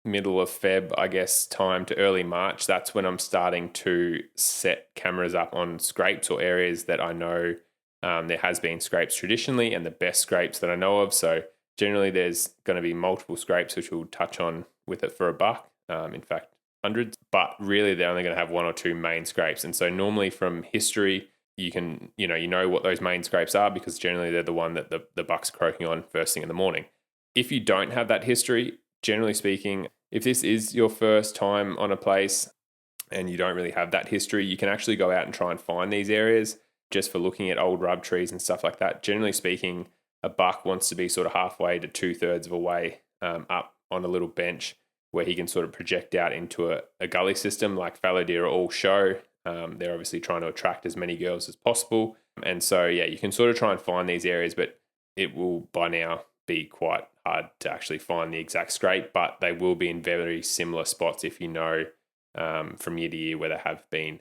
middle of Feb, I guess, time to early March, that's when I'm starting to set cameras up on scrapes or areas that I know there has been scrapes traditionally and the best scrapes that I know of. So generally there's going to be multiple scrapes, which we'll touch on with it for a buck. In fact, hundreds, but really they're only going to have one or two main scrapes. And so normally from history, you know what those main scrapes are because generally they're the one that the buck's croaking on first thing in the morning. If you don't have that history, generally speaking, if this is your first time on a place and you don't really have that history, you can actually go out and try and find these areas just for looking at old rub trees and stuff like that. Generally speaking, a buck wants to be sort of halfway to 2/3 of a way up on a little bench where he can sort of project out into a gully system like fallow deer all show. They're obviously trying to attract as many girls as possible. And so, yeah, you can sort of try and find these areas, but it will by now be quite hard to actually find the exact scrape, but they will be in very similar spots if you know from year to year where they have been.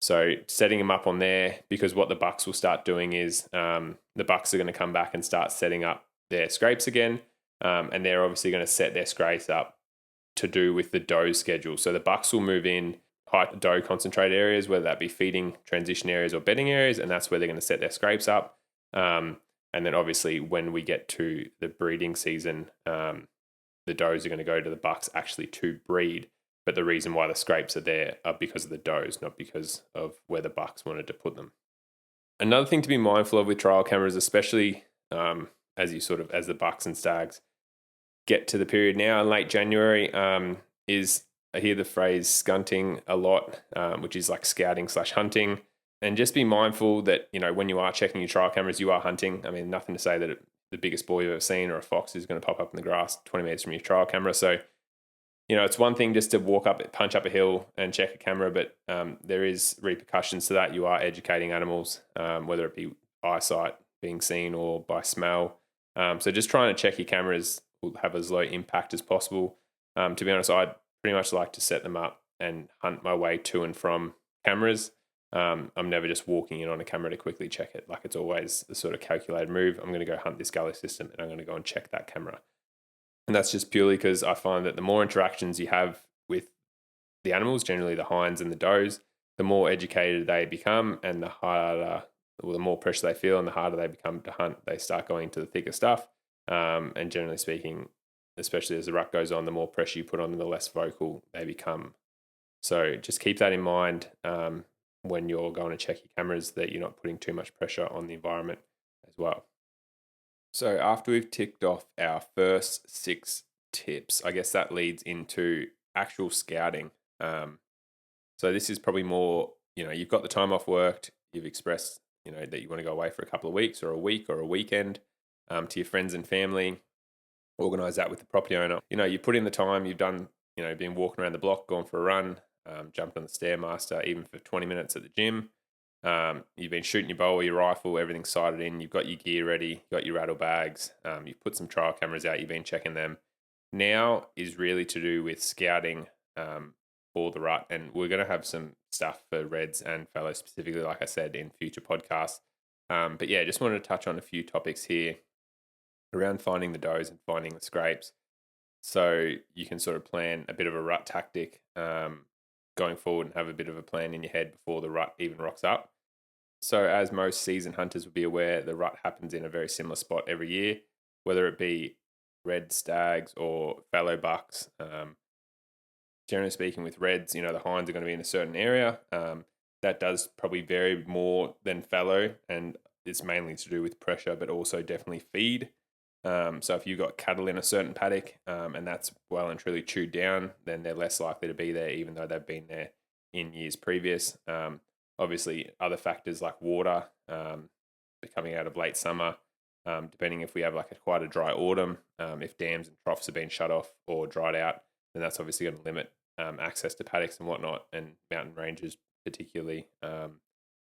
So setting them up on there, because what the bucks will start doing is the bucks are going to come back and start setting up their scrapes again. And they're obviously going to set their scrapes up to do with the doe schedule. So the bucks will move in high doe concentrate areas, whether that be feeding transition areas or bedding areas, and that's where they're going to set their scrapes up. And then obviously when we get to the breeding season, the does are going to go to the bucks actually to breed. But the reason why the scrapes are there are because of the does, not because of where the bucks wanted to put them. Another thing to be mindful of with trial cameras, especially as the bucks and stags get to the period now in late January, is I hear the phrase skunting a lot, which is like scouting/hunting. And just be mindful that, when you are checking your trial cameras, you are hunting. I mean, nothing to say that the biggest bull you've ever seen or a fox is going to pop up in the grass 20 meters from your trial camera. So, it's one thing just to punch up a hill and check a camera, but there is repercussions to that. You are educating animals, whether it be eyesight being seen or by smell. So just trying to check your cameras will have as low impact as possible. To be honest, I'd pretty much like to set them up and hunt my way to and from cameras. I'm never just walking in on a camera to quickly check it. Like, it's always the sort of calculated move. I'm going to go hunt this gully system and I'm going to go and check that camera. And that's just purely because I find that the more interactions you have with the animals, generally the hinds and the does, the more educated they become and the more pressure they feel and the harder they become to hunt. They start going into the thicker stuff. And generally speaking, especially as the rut goes on, the more pressure you put on them, the less vocal they become. So just keep that in mind when you're going to check your cameras, that you're not putting too much pressure on the environment as well. So after we've ticked off our first 6 tips, I guess that leads into actual scouting. So this is probably more, you've got the time off work, you've expressed, that you want to go away for a couple of weeks or a week or a weekend to your friends and family, organise that with the property owner. You put in the time, you've done, been walking around the block, gone for a run, jumped on the Stairmaster, even for 20 minutes at the gym. You've been shooting your bow or your rifle, everything's sighted in, you've got your gear ready, you've got your rattle bags, you've put some trial cameras out, you've been checking them. Now is really to do with scouting for the rut, and we're going to have some stuff for reds and fallow specifically, like I said, in future podcasts. But yeah, just wanted to touch on a few topics here around finding the does and finding the scrapes, so you can sort of plan a bit of a rut tactic going forward and have a bit of a plan in your head before the rut even rocks up. So as most seasoned hunters will be aware, the rut happens in a very similar spot every year, whether it be red stags or fallow bucks. Generally speaking, with reds, the hinds are going to be in a certain area. That does probably vary more than fallow, and it's mainly to do with pressure, but also definitely feed. So if you've got cattle in a certain paddock and that's well and truly chewed down, then they're less likely to be there, even though they've been there in years previous. Obviously, other factors like water coming out of late summer depending if we have like quite a dry autumn, if dams and troughs have been shut off or dried out, then that's obviously going to limit access to paddocks and whatnot, and mountain ranges particularly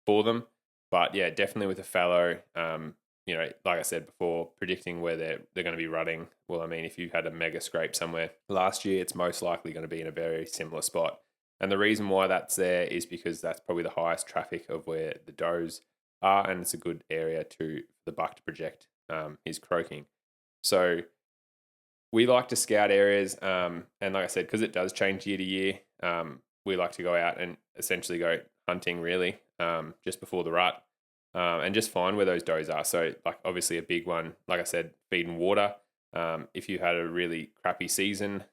for them. But yeah, definitely with a fallow, like I said before, predicting where they're going to be rutting. Well, I mean, if you had a mega scrape somewhere last year, it's most likely going to be in a very similar spot. And the reason why that's there is because that's probably the highest traffic of where the does are, and it's a good area for the buck to project his croaking. So we like to scout areas, and like I said, because it does change year to year, we like to go out and essentially go hunting really just before the rut, and just find where those does are. So like obviously a big one, like I said, feed and water. If you had a really crappy season,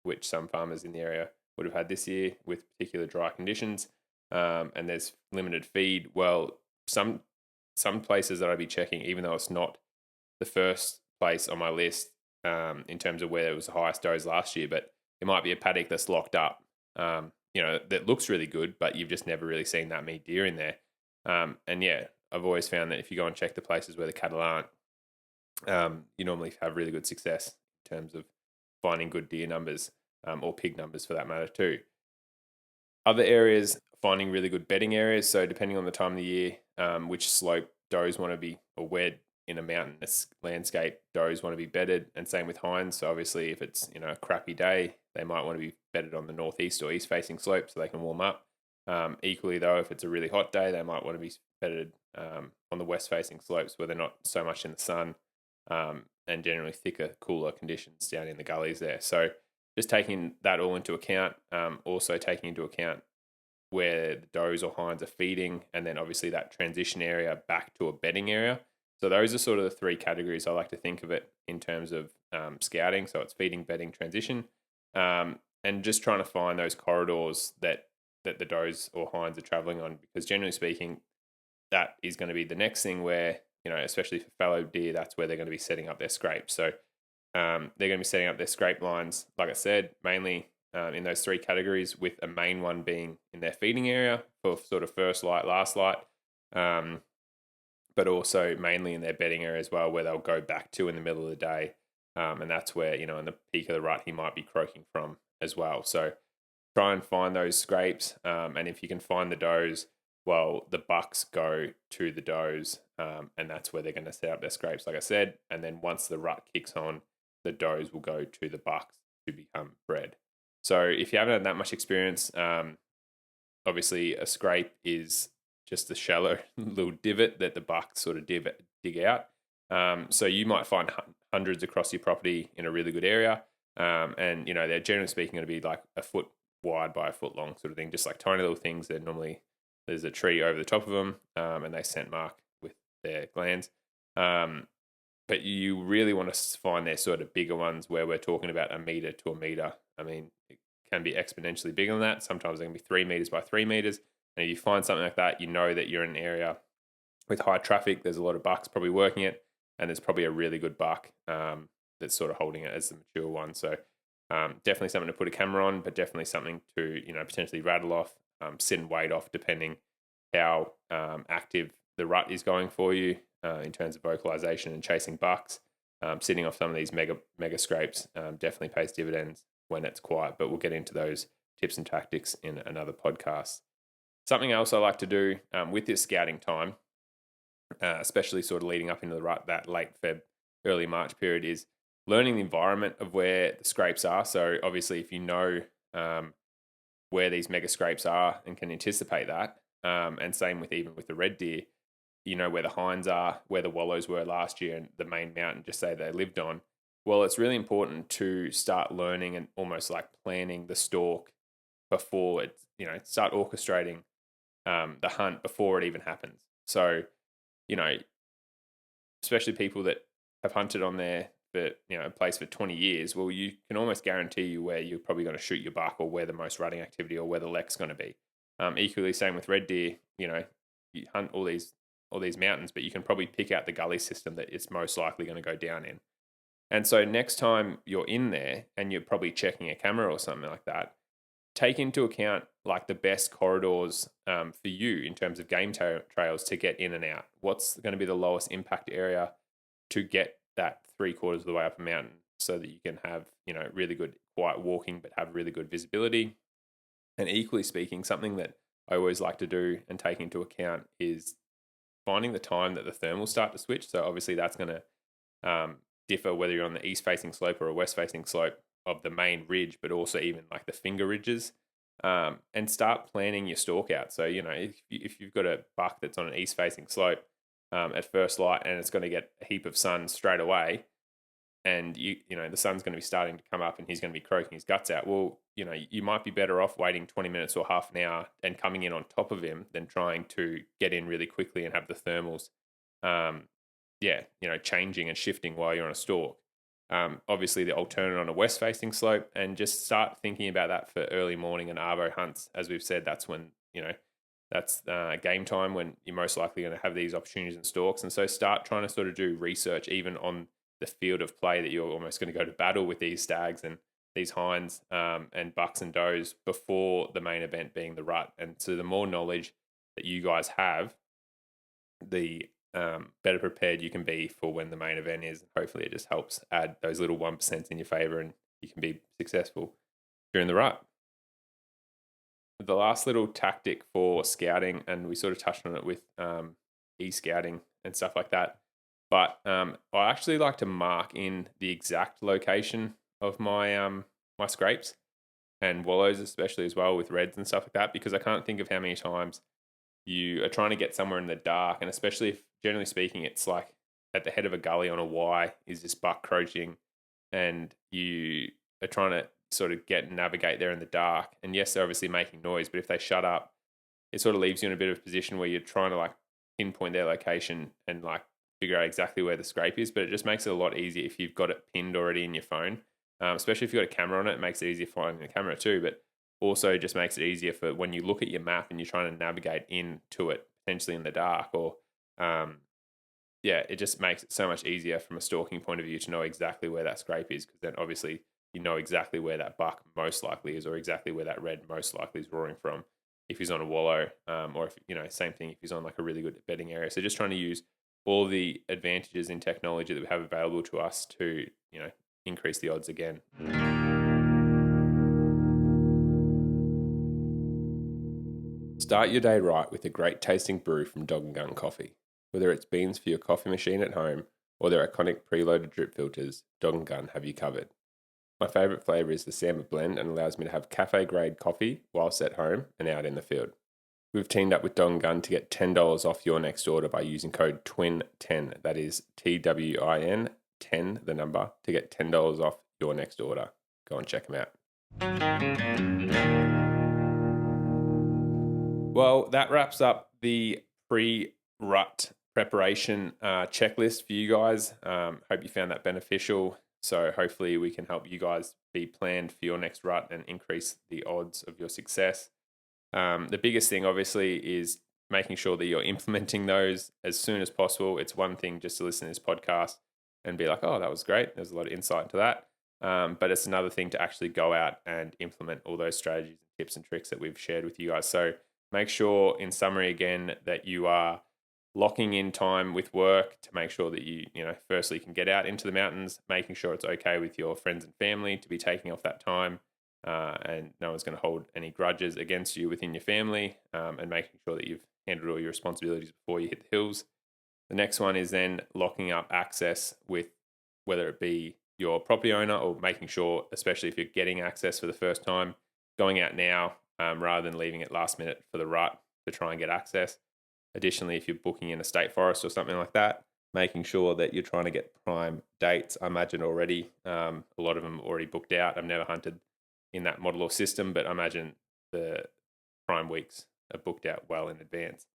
which some farmers in the area would have had this year with particular dry conditions, and there's limited feed, well, some places that I'd be checking, even though it's not the first place on my list in terms of where it was the highest dose last year, but it might be a paddock that's locked up, that looks really good, but you've just never really seen that many deer in there. And yeah, I've always found that if you go and check the places where the cattle aren't, you normally have really good success in terms of finding good deer numbers, or pig numbers for that matter too. Other areas, finding really good bedding areas. So depending on the time of the year, which slope does want to be, or where in a mountainous landscape does want to be bedded, and same with hinds. So obviously if it's a crappy day, they might want to be bedded on the northeast or east facing slope so they can warm up. Equally though, if it's a really hot day, they might want to be bedded on the west facing slopes where they're not so much in the sun, and generally thicker, cooler conditions down in the gullies there. So just taking that all into account, also taking into account where the does or hinds are feeding, and then obviously that transition area back to a bedding area. So those are sort of the three categories I like to think of it in terms of scouting. So it's feeding, bedding, transition, and just trying to find those corridors that the does or hinds are traveling on, because generally speaking, that is going to be the next thing where, especially for fallow deer, that's where they're going to be setting up their scrapes. So they're going to be setting up their scrape lines, like I said, mainly in those three categories, with a main one being in their feeding area for sort of first light, last light, but also mainly in their bedding area as well, where they'll go back to in the middle of the day. And that's where, in the peak of the rut, he might be croaking from as well. So try and find those scrapes. And if you can find the does, well, the bucks go to the does, and that's where they're going to set up their scrapes, like I said. And then once the rut kicks on, the does will go to the bucks to become bred. So if you haven't had that much experience, obviously a scrape is just a shallow little divot that the bucks sort of dig out. So you might find hundreds across your property in a really good area, and they're generally speaking going to be like a foot wide by a foot long sort of thing, just like tiny little things. They're normally, there's a tree over the top of them, and they scent mark with their glands. But you really want to find their sort of bigger ones, where we're talking about 1 meter to 1 meter. I mean, it can be exponentially bigger than that. Sometimes they can be 3 meters by 3 meters. And if you find something like that, you know that you're in an area with high traffic. There's a lot of bucks probably working it, and there's probably a really good buck that's sort of holding it as the mature one. So definitely something to put a camera on, but definitely something to potentially rattle off, sit and wait off, depending how active the rut is going for you in terms of vocalization and chasing bucks. Sitting off some of these mega scrapes definitely pays dividends when it's quiet, but we'll get into those tips and tactics in another podcast. Something else I like to do with this scouting time, especially sort of leading up into the rut, that late Feb, early March period, is learning the environment of where the scrapes are. So obviously if you know where these mega scrapes are and can anticipate that, and same with even with the red deer, where the hinds are, where the wallows were last year, and the main mountain just say they lived on. Well, it's really important to start learning and almost like planning the stalk before it, start orchestrating the hunt before it even happens. So, especially people that have hunted on there for, a place for 20 years, well, you can almost guarantee you where you're probably going to shoot your buck, or where the most rutting activity, or where the leck's going to be. Equally, same with red deer, you hunt all these mountains, but you can probably pick out the gully system that it's most likely going to go down in. And so next time you're in there and you're probably checking a camera or something like that, take into account like the best corridors for you in terms of game trails to get in and out. What's going to be the lowest impact area to get that 3/4 of the way up a mountain so that you can have, really good quiet walking, but have really good visibility. And equally speaking, something that I always like to do and take into account is finding the time that the thermals start to switch. So obviously that's going to differ whether you're on the east facing slope or a west facing slope of the main ridge, but also even like the finger ridges. And start planning your stalk out. So, if you've got a buck that's on an east facing slope at first light and it's going to get a heap of sun straight away, and the sun's going to be starting to come up and he's going to be croaking his guts out, well, you might be better off waiting 20 minutes or half an hour and coming in on top of him than trying to get in really quickly and have the thermals changing and shifting while you're on a stalk. Obviously the alternate on a west facing slope, and just start thinking about that for early morning and arvo hunts. As we've said, that's when that's game time, when you're most likely going to have these opportunities and stalks. And so start trying to sort of do research even on the field of play that you're almost going to go to battle with these stags and these hinds and bucks and does before the main event being the rut. And so the more knowledge that you guys have, the better prepared you can be for when the main event is. Hopefully it just helps add those little 1% in your favor and you can be successful during the rut. The last little tactic for scouting, and we sort of touched on it with e-scouting and stuff like that, but I actually like to mark in the exact location of my my scrapes and wallows, especially as well with reds and stuff like that, because I can't think of how many times you are trying to get somewhere in the dark, and especially if, generally speaking, it's like at the head of a gully on a Y is this buck crouching, and you are trying to sort of navigate there in the dark. And yes, they're obviously making noise, but if they shut up, it sort of leaves you in a bit of a position where you're trying to like pinpoint their location and like figure out exactly where the scrape is. But it just makes it a lot easier if you've got it pinned already in your phone, especially if you've got a camera on it. It makes it easier finding the camera too, but also just makes it easier for when you look at your map and you're trying to navigate into it potentially in the dark, or it just makes it so much easier from a stalking point of view to know exactly where that scrape is, because then obviously you know exactly where that buck most likely is, or exactly where that red most likely is roaring from if he's on a wallow, or if, same thing if he's on like a really good bedding area. So just trying to use all the advantages in technology that we have available to us to, increase the odds again. Start your day right with a great tasting brew from Dog & Gun Coffee. Whether it's beans for your coffee machine at home or their iconic preloaded drip filters, Dog & Gun have you covered. My favourite flavour is the Samba blend and allows me to have cafe-grade coffee whilst at home and out in the field. We've teamed up with Dog & Gun to get $10 off your next order by using code TWIN10, that is TWIN 10, the number, to get $10 off your next order. Go and check them out. Well, that wraps up the pre-rut preparation checklist for you guys. Hope you found that beneficial. So hopefully we can help you guys be planned for your next rut and increase the odds of your success. The biggest thing, obviously, is making sure that you're implementing those as soon as possible. It's one thing just to listen to this podcast and be like, oh, that was great. There's a lot of insight into that. But it's another thing to actually go out and implement all those strategies and tips and tricks that we've shared with you guys. So make sure, in summary again, that you are locking in time with work to make sure that you firstly can get out into the mountains, making sure it's okay with your friends and family to be taking off that time, and no one's going to hold any grudges against you within your family, and making sure that you've handled all your responsibilities before you hit the hills. The next one is then locking up access with whether it be your property owner, or making sure, especially if you're getting access for the first time, going out now rather than leaving it last minute for the rut to try and get access. Additionally, if you're booking in a state forest or something like that, making sure that you're trying to get prime dates. I imagine already a lot of them are already booked out. I've never hunted in that model or system, but I imagine the prime weeks are booked out well in advance.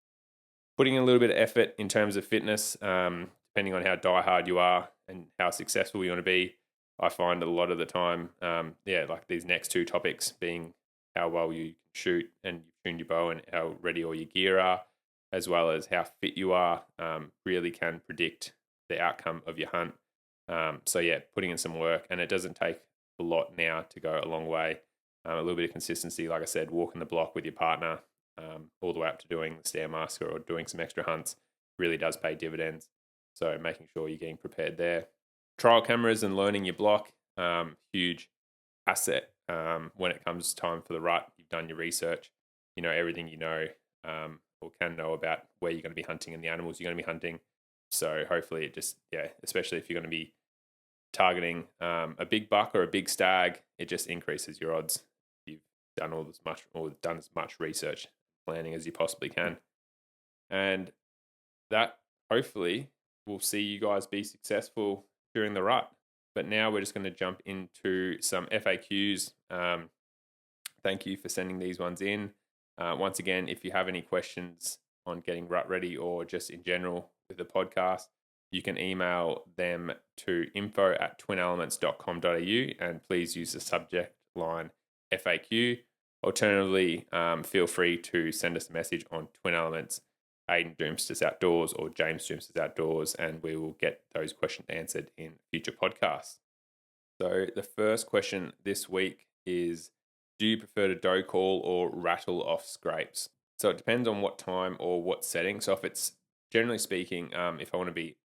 Putting in a little bit of effort in terms of fitness, depending on how diehard you are and how successful you want to be. I find a lot of the time, like these next two topics being how well you can shoot and you tune your bow and how ready all your gear are, as well as how fit you are, really can predict the outcome of your hunt. Putting in some work, and it doesn't take a lot now to go a long way. A little bit of consistency, like I said, walking the block with your partner, all the way up to doing the Stairmaster or doing some extra hunts really does pay dividends. So making sure you're getting prepared there. Trial cameras and learning your block, huge asset when it comes time for the rut. You've done your research, you know everything you know or can know about where you're going to be hunting and the animals you're going to be hunting. So hopefully it just, especially if you're going to be targeting a big buck or a big stag, it just increases your odds. You've done done as much research planning as you possibly can, and that hopefully will see you guys be successful during the rut. But now we're just going to jump into some FAQs. Thank you for sending these ones in. Once again, if you have any questions on getting rut ready or just in general with the podcast, you can email them to info@twinelements.com.au and please use the subject line FAQ. Alternatively, feel free to send us a message on Twin Elements, Aiden Doumtsis Outdoors or James Doumtsis Outdoors, and we will get those questions answered in future podcasts. So the first question this week is, do you prefer to doe call or rattle off scrapes? So it depends on what time or what setting. So if it's, generally speaking, if I want to be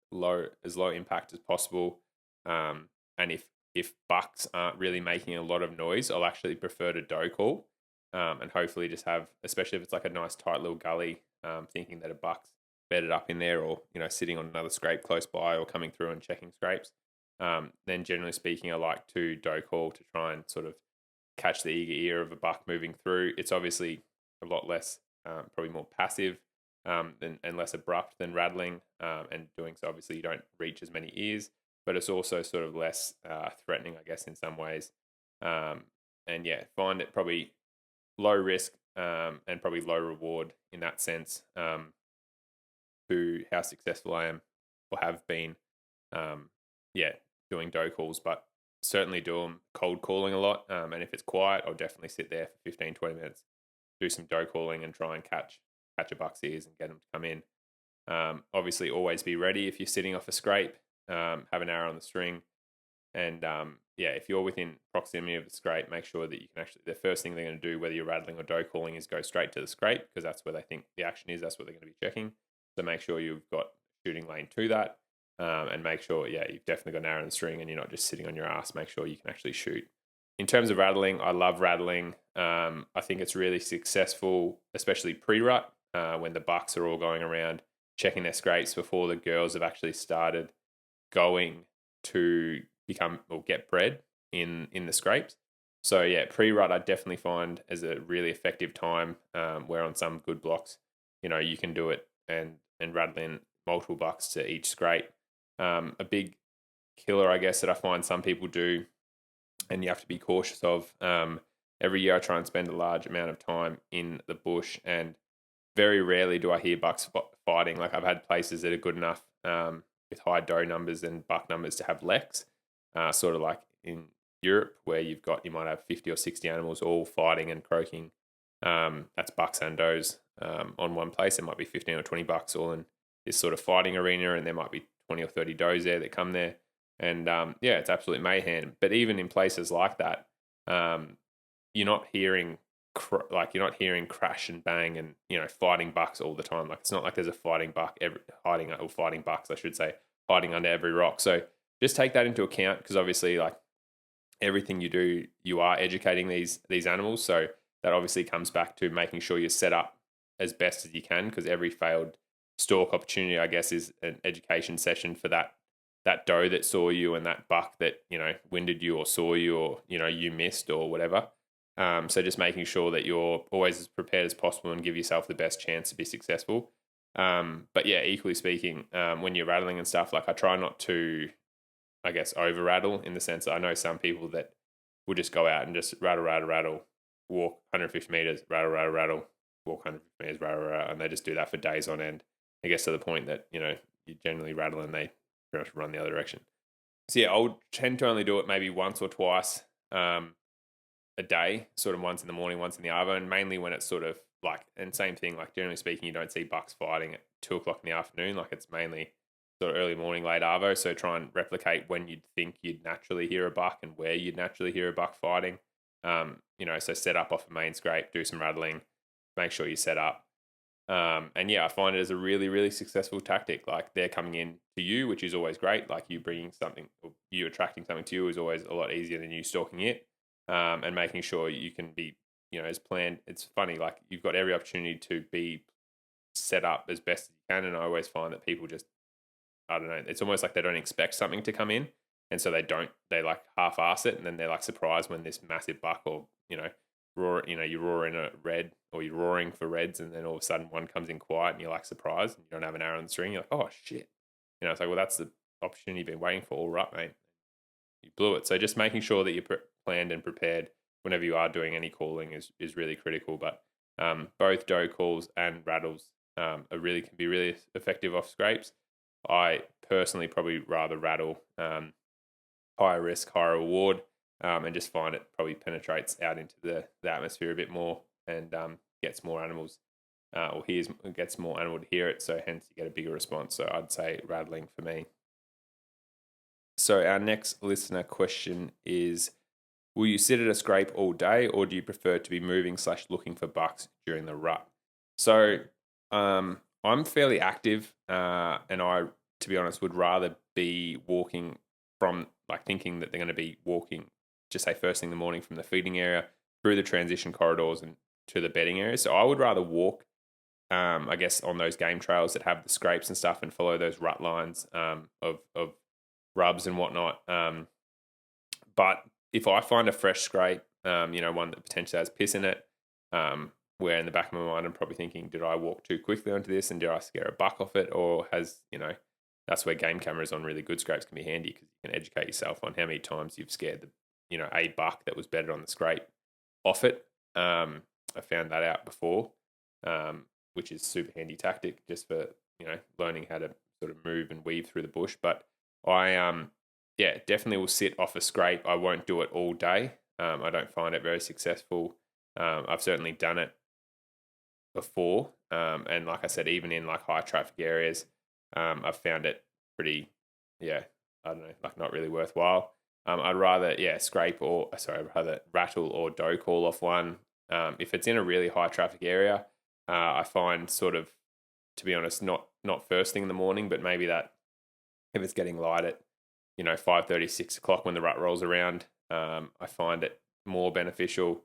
as low impact as possible, and if bucks aren't really making a lot of noise, I'll actually prefer to doe call, and hopefully just have, especially if it's like a nice tight little gully, thinking that a buck's bedded up in there or sitting on another scrape close by or coming through and checking scrapes. Then generally speaking, I like to doe call to try and sort of catch the eager ear of a buck moving through. It's obviously a lot less, probably more passive and less abrupt than rattling, and doing so obviously you don't reach as many ears, but it's also sort of less threatening, I guess, in some ways. And yeah, find it probably low risk and probably low reward in that sense, to how successful I am or have been, doing doe calls, but certainly do them cold calling a lot. And if it's quiet, I'll definitely sit there for 15-20 minutes, do some doe calling and try and catch a buck's ears and get them to come in. Obviously, always be ready if you're sitting off a scrape. Have an arrow on the string, and if you're within proximity of the scrape, make sure that you can actually. The first thing they're going to do, whether you're rattling or doe calling, is go straight to the scrape because that's where they think the action is. That's what they're going to be checking. So make sure you've got shooting lane to that, and make sure you've definitely got an arrow on the string and you're not just sitting on your ass. Make sure you can actually shoot. In terms of rattling, I love rattling. I think it's really successful, especially pre-rut, when the bucks are all going around checking their scrapes before the girls have actually started going to become or get bred in the scrapes. So pre-rut I definitely find as a really effective time, where on some good blocks, you can do it and rattle in multiple bucks to each scrape. A big killer, I guess, that I find some people do, and you have to be cautious of. Every year I try and spend a large amount of time in the bush, and very rarely do I hear bucks fighting. Like I've had places that are good enough, with high doe numbers and buck numbers to have leks, sort of like in Europe where you might have 50 or 60 animals all fighting and croaking. That's bucks and does on one place. There might be 15 or 20 bucks all in this sort of fighting arena, and there might be 20 or 30 does there that come there. And it's absolute mayhem. But even in places like that, you're not hearing crash and bang and fighting bucks all the time. Like it's not like there's a fighting buck fighting bucks, I should say, hiding under every rock. So just take that into account because obviously, like everything you do, you are educating these animals. So that obviously comes back to making sure you're set up as best as you can, because every failed stalk opportunity, I guess, is an education session for that doe that saw you and that buck that winded you or saw you or you missed or whatever. So just making sure that you're always as prepared as possible and give yourself the best chance to be successful. But equally speaking, when you're rattling and stuff, like I try not to, I guess, over rattle, in the sense that I know some people that will just go out and just rattle, walk 150 meters, rattle, walk 150 meters, rattle, and they just do that for days on end. I guess to the point that, you generally rattle and they pretty much run the other direction. So I'll tend to only do it maybe once or twice a day, sort of once in the morning, once in the arvo, and mainly when it's sort of like, and same thing, like generally speaking, you don't see bucks fighting at 2:00 in the afternoon. Like it's mainly sort of early morning, late arvo. So try and replicate when you'd think you'd naturally hear a buck and where you'd naturally hear a buck fighting. so set up off a main scrape, do some rattling, make sure you set up. And yeah, I find it as a really, really successful tactic. Like they're coming in to you, which is always great. Like you bringing something, or you attracting something to you is always a lot easier than you stalking it. And making sure you can be, as planned. It's funny, like you've got every opportunity to be set up as best as you can. And I always find that people just, I don't know, it's almost like they don't expect something to come in. And so they like half-ass it. And then they're like surprised when this massive buck or, roar, you roar in a red or you're roaring for reds and then all of a sudden one comes in quiet and you're like surprised and you don't have an arrow on the string. You're like, oh shit. It's like, well, that's the opportunity you've been waiting for all right, mate. You blew it. So just making sure that you're planned and prepared whenever you are doing any calling is really critical. But both doe calls and rattles can be really effective off scrapes. I personally probably rather rattle, higher risk, higher reward, and just find it probably penetrates out into the atmosphere a bit more and gets more animals gets more animal to hear it. So hence you get a bigger response. So I'd say rattling for me. So our next listener question is, will you sit at a scrape all day or do you prefer to be moving / looking for bucks during the rut? So I'm fairly active and I, to be honest, would rather be walking from like thinking that they're going to be walking, just say first thing in the morning from the feeding area through the transition corridors and to the bedding area. So I would rather walk, I guess, on those game trails that have the scrapes and stuff and follow those rut lines of rubs and whatnot. But if I find a fresh scrape, one that potentially has piss in it, where in the back of my mind I'm probably thinking, did I walk too quickly onto this and did I scare a buck off it? Or that's where game cameras on really good scrapes can be handy because you can educate yourself on how many times you've scared a buck that was bedded on the scrape off it. I found that out before, which is super handy tactic just for, learning how to sort of move and weave through the bush. But I, definitely will sit off a scrape. I won't do it all day. I don't find it very successful. I've certainly done it before. And like I said, even in like high traffic areas, I've found it pretty, I don't know, like not really worthwhile. I'd rather, rather rattle or doe call off one. If it's in a really high traffic area, I find sort of, to be honest, not first thing in the morning, but maybe that if it's getting light at, 5:30, 6 o'clock when the rut rolls around, I find it more beneficial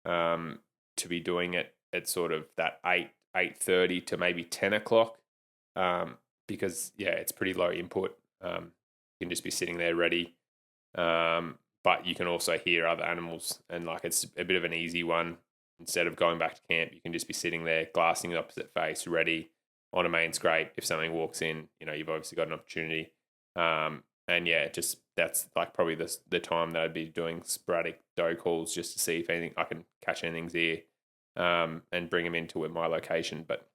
to be doing it at sort of that 8:30 to maybe 10 o'clock because, it's pretty low input. You can just be sitting there ready. But you can also hear other animals and like it's a bit of an easy one. Instead of going back to camp, you can just be sitting there glassing the opposite face, ready on a main scrape. If something walks in, you've obviously got an opportunity. That's like probably the time that I'd be doing sporadic doe calls just to see if anything I can catch anything's ear and bring them into my location. But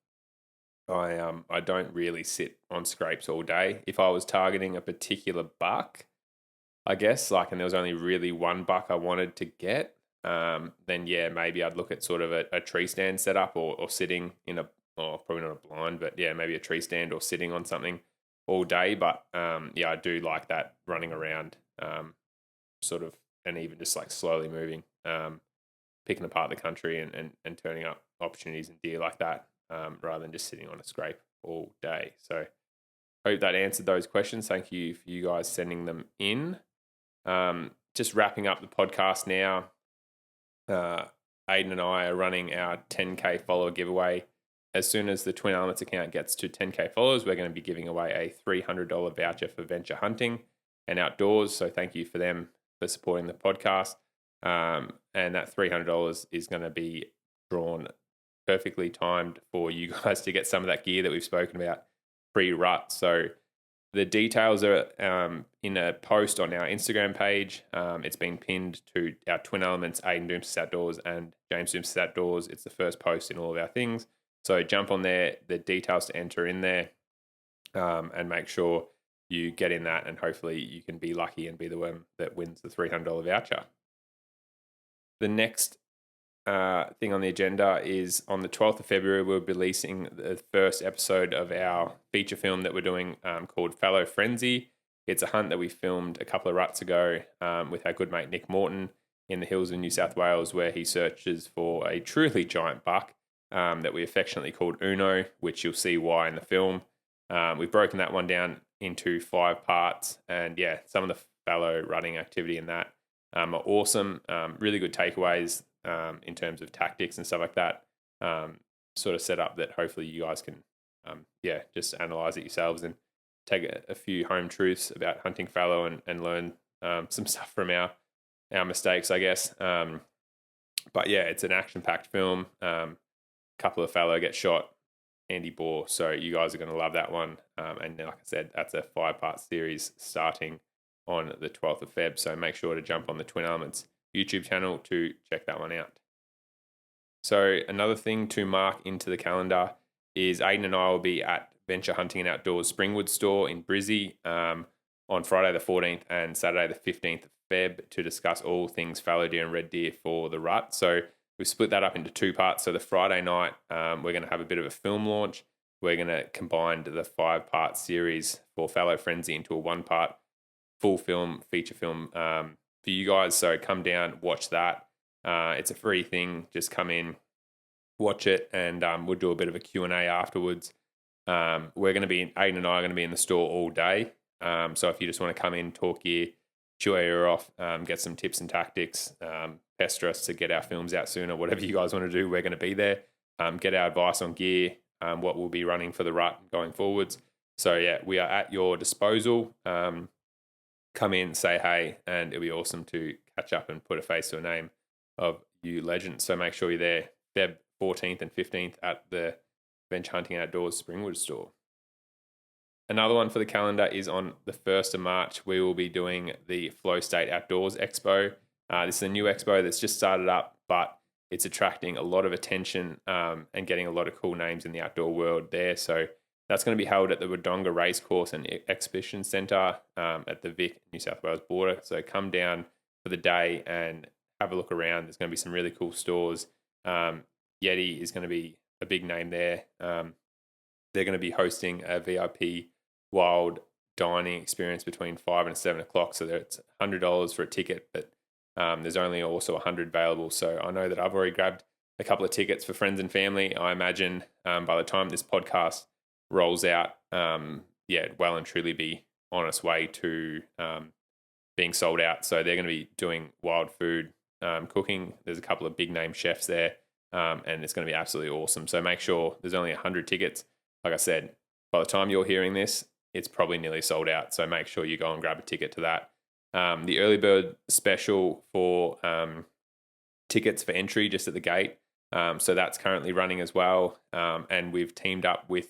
I don't really sit on scrapes all day. If I was targeting a particular buck, I guess, and there was only really one buck I wanted to get, then maybe I'd look at sort of a tree stand setup or sitting in probably not a blind, but maybe a tree stand or sitting on something all day. But I do like that running around sort of, and even just like slowly moving, picking apart the country and turning up opportunities and deer like that rather than just sitting on a scrape all day. So hope that answered those questions. Thank you for you guys sending them in. Just wrapping up the podcast now. Aiden and I are running our 10K follower giveaway. As soon as the Twin Elements account gets to 10K followers, we're going to be giving away a $300 voucher for venture hunting and outdoors. So thank you for them for supporting the podcast. And that $300 is going to be drawn perfectly timed for you guys to get some of that gear that we've spoken about pre-rut. So the details are in a post on our Instagram page. It's been pinned to our Twin Elements, Aiden Doumtsis Outdoors and James Doumtsis Outdoors. It's the first post in all of our things. So jump on there, the details to enter in there, and make sure you get in that, and hopefully you can be lucky and be the one that wins the $300 voucher. The next thing on the agenda is on the 12th of February, we're releasing the first episode of our feature film that we're doing called Fallow Frenzy. It's a hunt that we filmed a couple of ruts ago with our good mate Nick Morton in the hills of New South Wales, where he searches for a truly giant buck that we affectionately called Uno, which you'll see why in the film. We've broken that one down into 5 parts, and yeah, some of the fallow rutting activity in that are awesome. Really good takeaways in terms of tactics and stuff like that. Sort of set up that hopefully you guys can, just analyze it yourselves and take a few home truths about hunting fallow and learn some stuff from our mistakes, I guess. But yeah, it's an action-packed film. Couple of fallow get shot, Andy Bohr. So you guys are going to love that one. And like I said, that's a 5-part series starting on the 12th of Feb. So make sure to jump on the Twin Elements YouTube channel to check that one out. So another thing to mark into the calendar is Aiden and I will be at Venture Hunting and Outdoors Springwood store in Brizzy on Friday the 14th and Saturday the 15th of Feb to discuss all things fallow deer and red deer for the rut. So we've split that up into 2 parts. So the Friday night, we're going to have a bit of a film launch. We're going to combine the 5-part series for Fallow Frenzy into a 1-part full film, feature film for you guys. So come down, watch that. It's a free thing. Just come in, watch it, and we'll do a bit of a Q&A afterwards. Aiden and I are going to be in the store all day. So if you just want to come in, talk gear, chew our ear off, get some tips and tactics, pester us to get our films out sooner, whatever you guys want to do, we're going to be there. Get our advice on gear, what we'll be running for the rut going forwards. So yeah, we are at your disposal. Come in, say hey, and it'll be awesome to catch up and put a face to a name of you legends. So make sure you're there Feb 14th and 15th at the Venture Hunting Outdoors Springwood store. Another one for the calendar is on the 1st of March. We will be doing the Flow State Outdoors Expo. This is a new expo that's just started up, but it's attracting a lot of attention and getting a lot of cool names in the outdoor world there. So that's going to be held at the Wodonga Racecourse and Exhibition Centre at the Vic, New South Wales border. So come down for the day and have a look around. There's going to be some really cool stores. Yeti is going to be a big name there. They're going to be hosting a VIP wild dining experience between 5 and 7 o'clock. So it's $100 for a ticket, but there's only also 100 available. So I know that I've already grabbed a couple of tickets for friends and family. I imagine by the time this podcast rolls out, well and truly be on its way to being sold out. So they're going to be doing wild food cooking. There's a couple of big name chefs there, and it's going to be absolutely awesome. So make sure there's only 100 tickets. Like I said, by the time you're hearing this, it's probably nearly sold out. So make sure you go and grab a ticket to that. The early bird special for tickets for entry just at the gate. So that's currently running as well. And we've teamed up with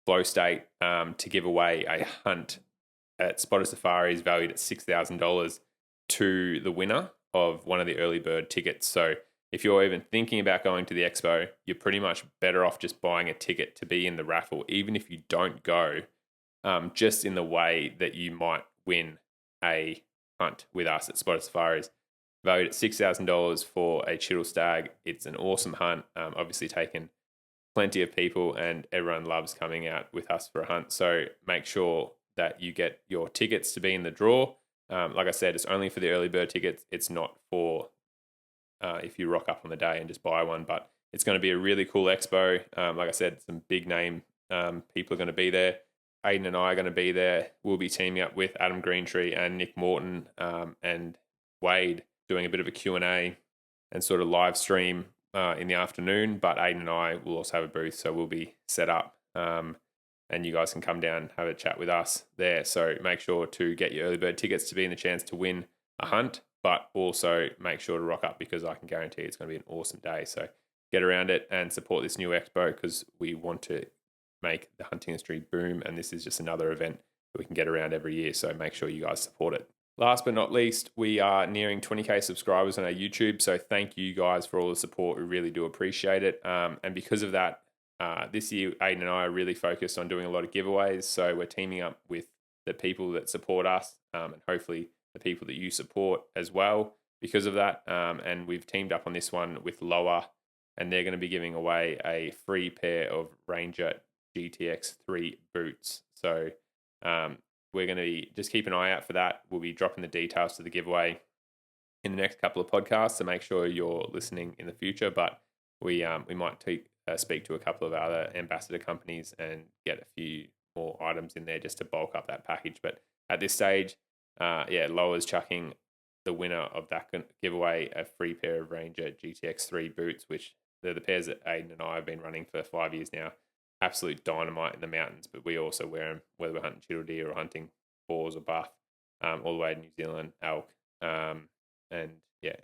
Flow State to give away a hunt at Spotted Safaris valued at $6,000 to the winner of one of the early bird tickets. So if you're even thinking about going to the expo, you're pretty much better off just buying a ticket to be in the raffle, even if you don't go, just in the way that you might win a hunt with us at Spotted Safaris. Valued at $6,000 for a Chiddle Stag. It's an awesome hunt, obviously taken plenty of people, and everyone loves coming out with us for a hunt. So make sure that you get your tickets to be in the draw. Like I said, it's only for the early bird tickets. It's not for if you rock up on the day and just buy one, but it's going to be a really cool expo. Like I said, some big name people are going to be there. Aiden and I are going to be there. We'll be teaming up with Adam Greentree and Nick Morton and Wade, doing a bit of a Q&A and sort of live stream in the afternoon. But Aiden and I will also have a booth, so we'll be set up and you guys can come down and have a chat with us there. So make sure to get your early bird tickets to be in the chance to win a hunt, but also make sure to rock up, because I can guarantee it's going to be an awesome day. So get around it and support this new expo, because we want to make the hunting industry boom, and this is just another event that we can get around every year. So make sure you guys support it. Last but not least, we are nearing 20k subscribers on our YouTube. So thank you guys for all the support. We really do appreciate it. And because of that, this year, Aiden and I are really focused on doing a lot of giveaways. So we're teaming up with the people that support us and hopefully the people that you support as well because of that. And we've teamed up on this one with Lower, and they're going to be giving away a free pair of Ranger GTX 3 boots. So we're going to just keep an eye out for that. We'll be dropping the details to the giveaway in the next couple of podcasts, so make sure you're listening in the future. But we might speak to a couple of other ambassador companies and get a few more items in there just to bulk up that package. But at this stage, Loa's chucking the winner of that giveaway a free pair of Ranger GTX3 boots, which they're the pairs that Aiden and I have been running for 5 years now. Absolute dynamite in the mountains, but we also wear them whether we're hunting chital deer or hunting boars or buff, all the way to New Zealand, elk, and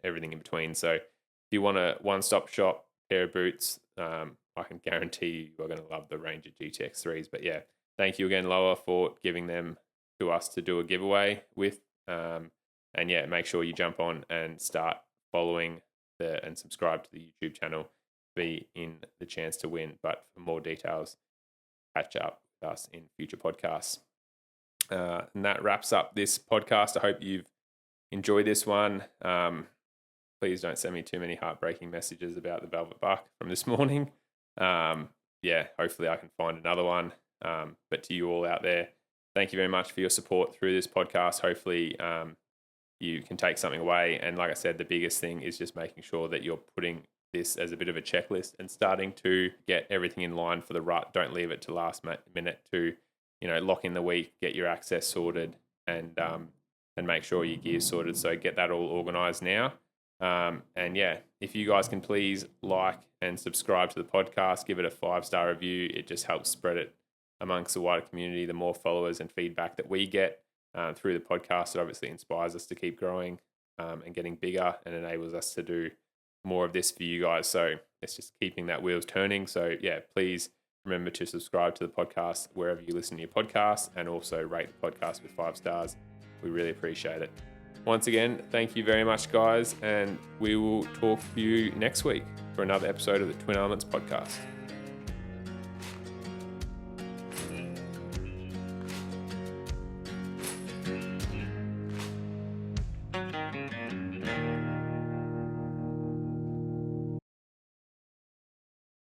everything in between. So if you want a one-stop shop pair of boots, I can guarantee you are going to love the Ranger GTX3s. But yeah, thank you again, Loa, for giving them to us to do a giveaway with. And yeah, make sure you jump on and start following and subscribe to the YouTube channel, be in the chance to win. But for more details, catch up with us in future podcasts. And that wraps up this podcast. I hope you've enjoyed this one. Please don't send me too many heartbreaking messages about the velvet buck from this morning. Hopefully I can find another one. But to you all out there, thank you very much for your support through this podcast. Hopefully you can take something away. And like I said, the biggest thing is just making sure that you're putting this as a bit of a checklist and starting to get everything in line for the rut. Don't leave it to last minute to, lock in the week, get your access sorted, and make sure your gear's sorted. So get that all organized now. If you guys can please like and subscribe to the podcast, give it a 5-star review. It just helps spread it amongst the wider community. The more followers and feedback that we get through the podcast, it obviously inspires us to keep growing and getting bigger, and enables us to do more of this for you guys. So it's just keeping that wheels turning. So yeah, please remember to subscribe to the podcast wherever you listen to your podcast, and also rate the podcast with 5 stars. We really appreciate it. Once again, thank you very much, guys, and we will talk to you next week for another episode of the Twin Elements podcast.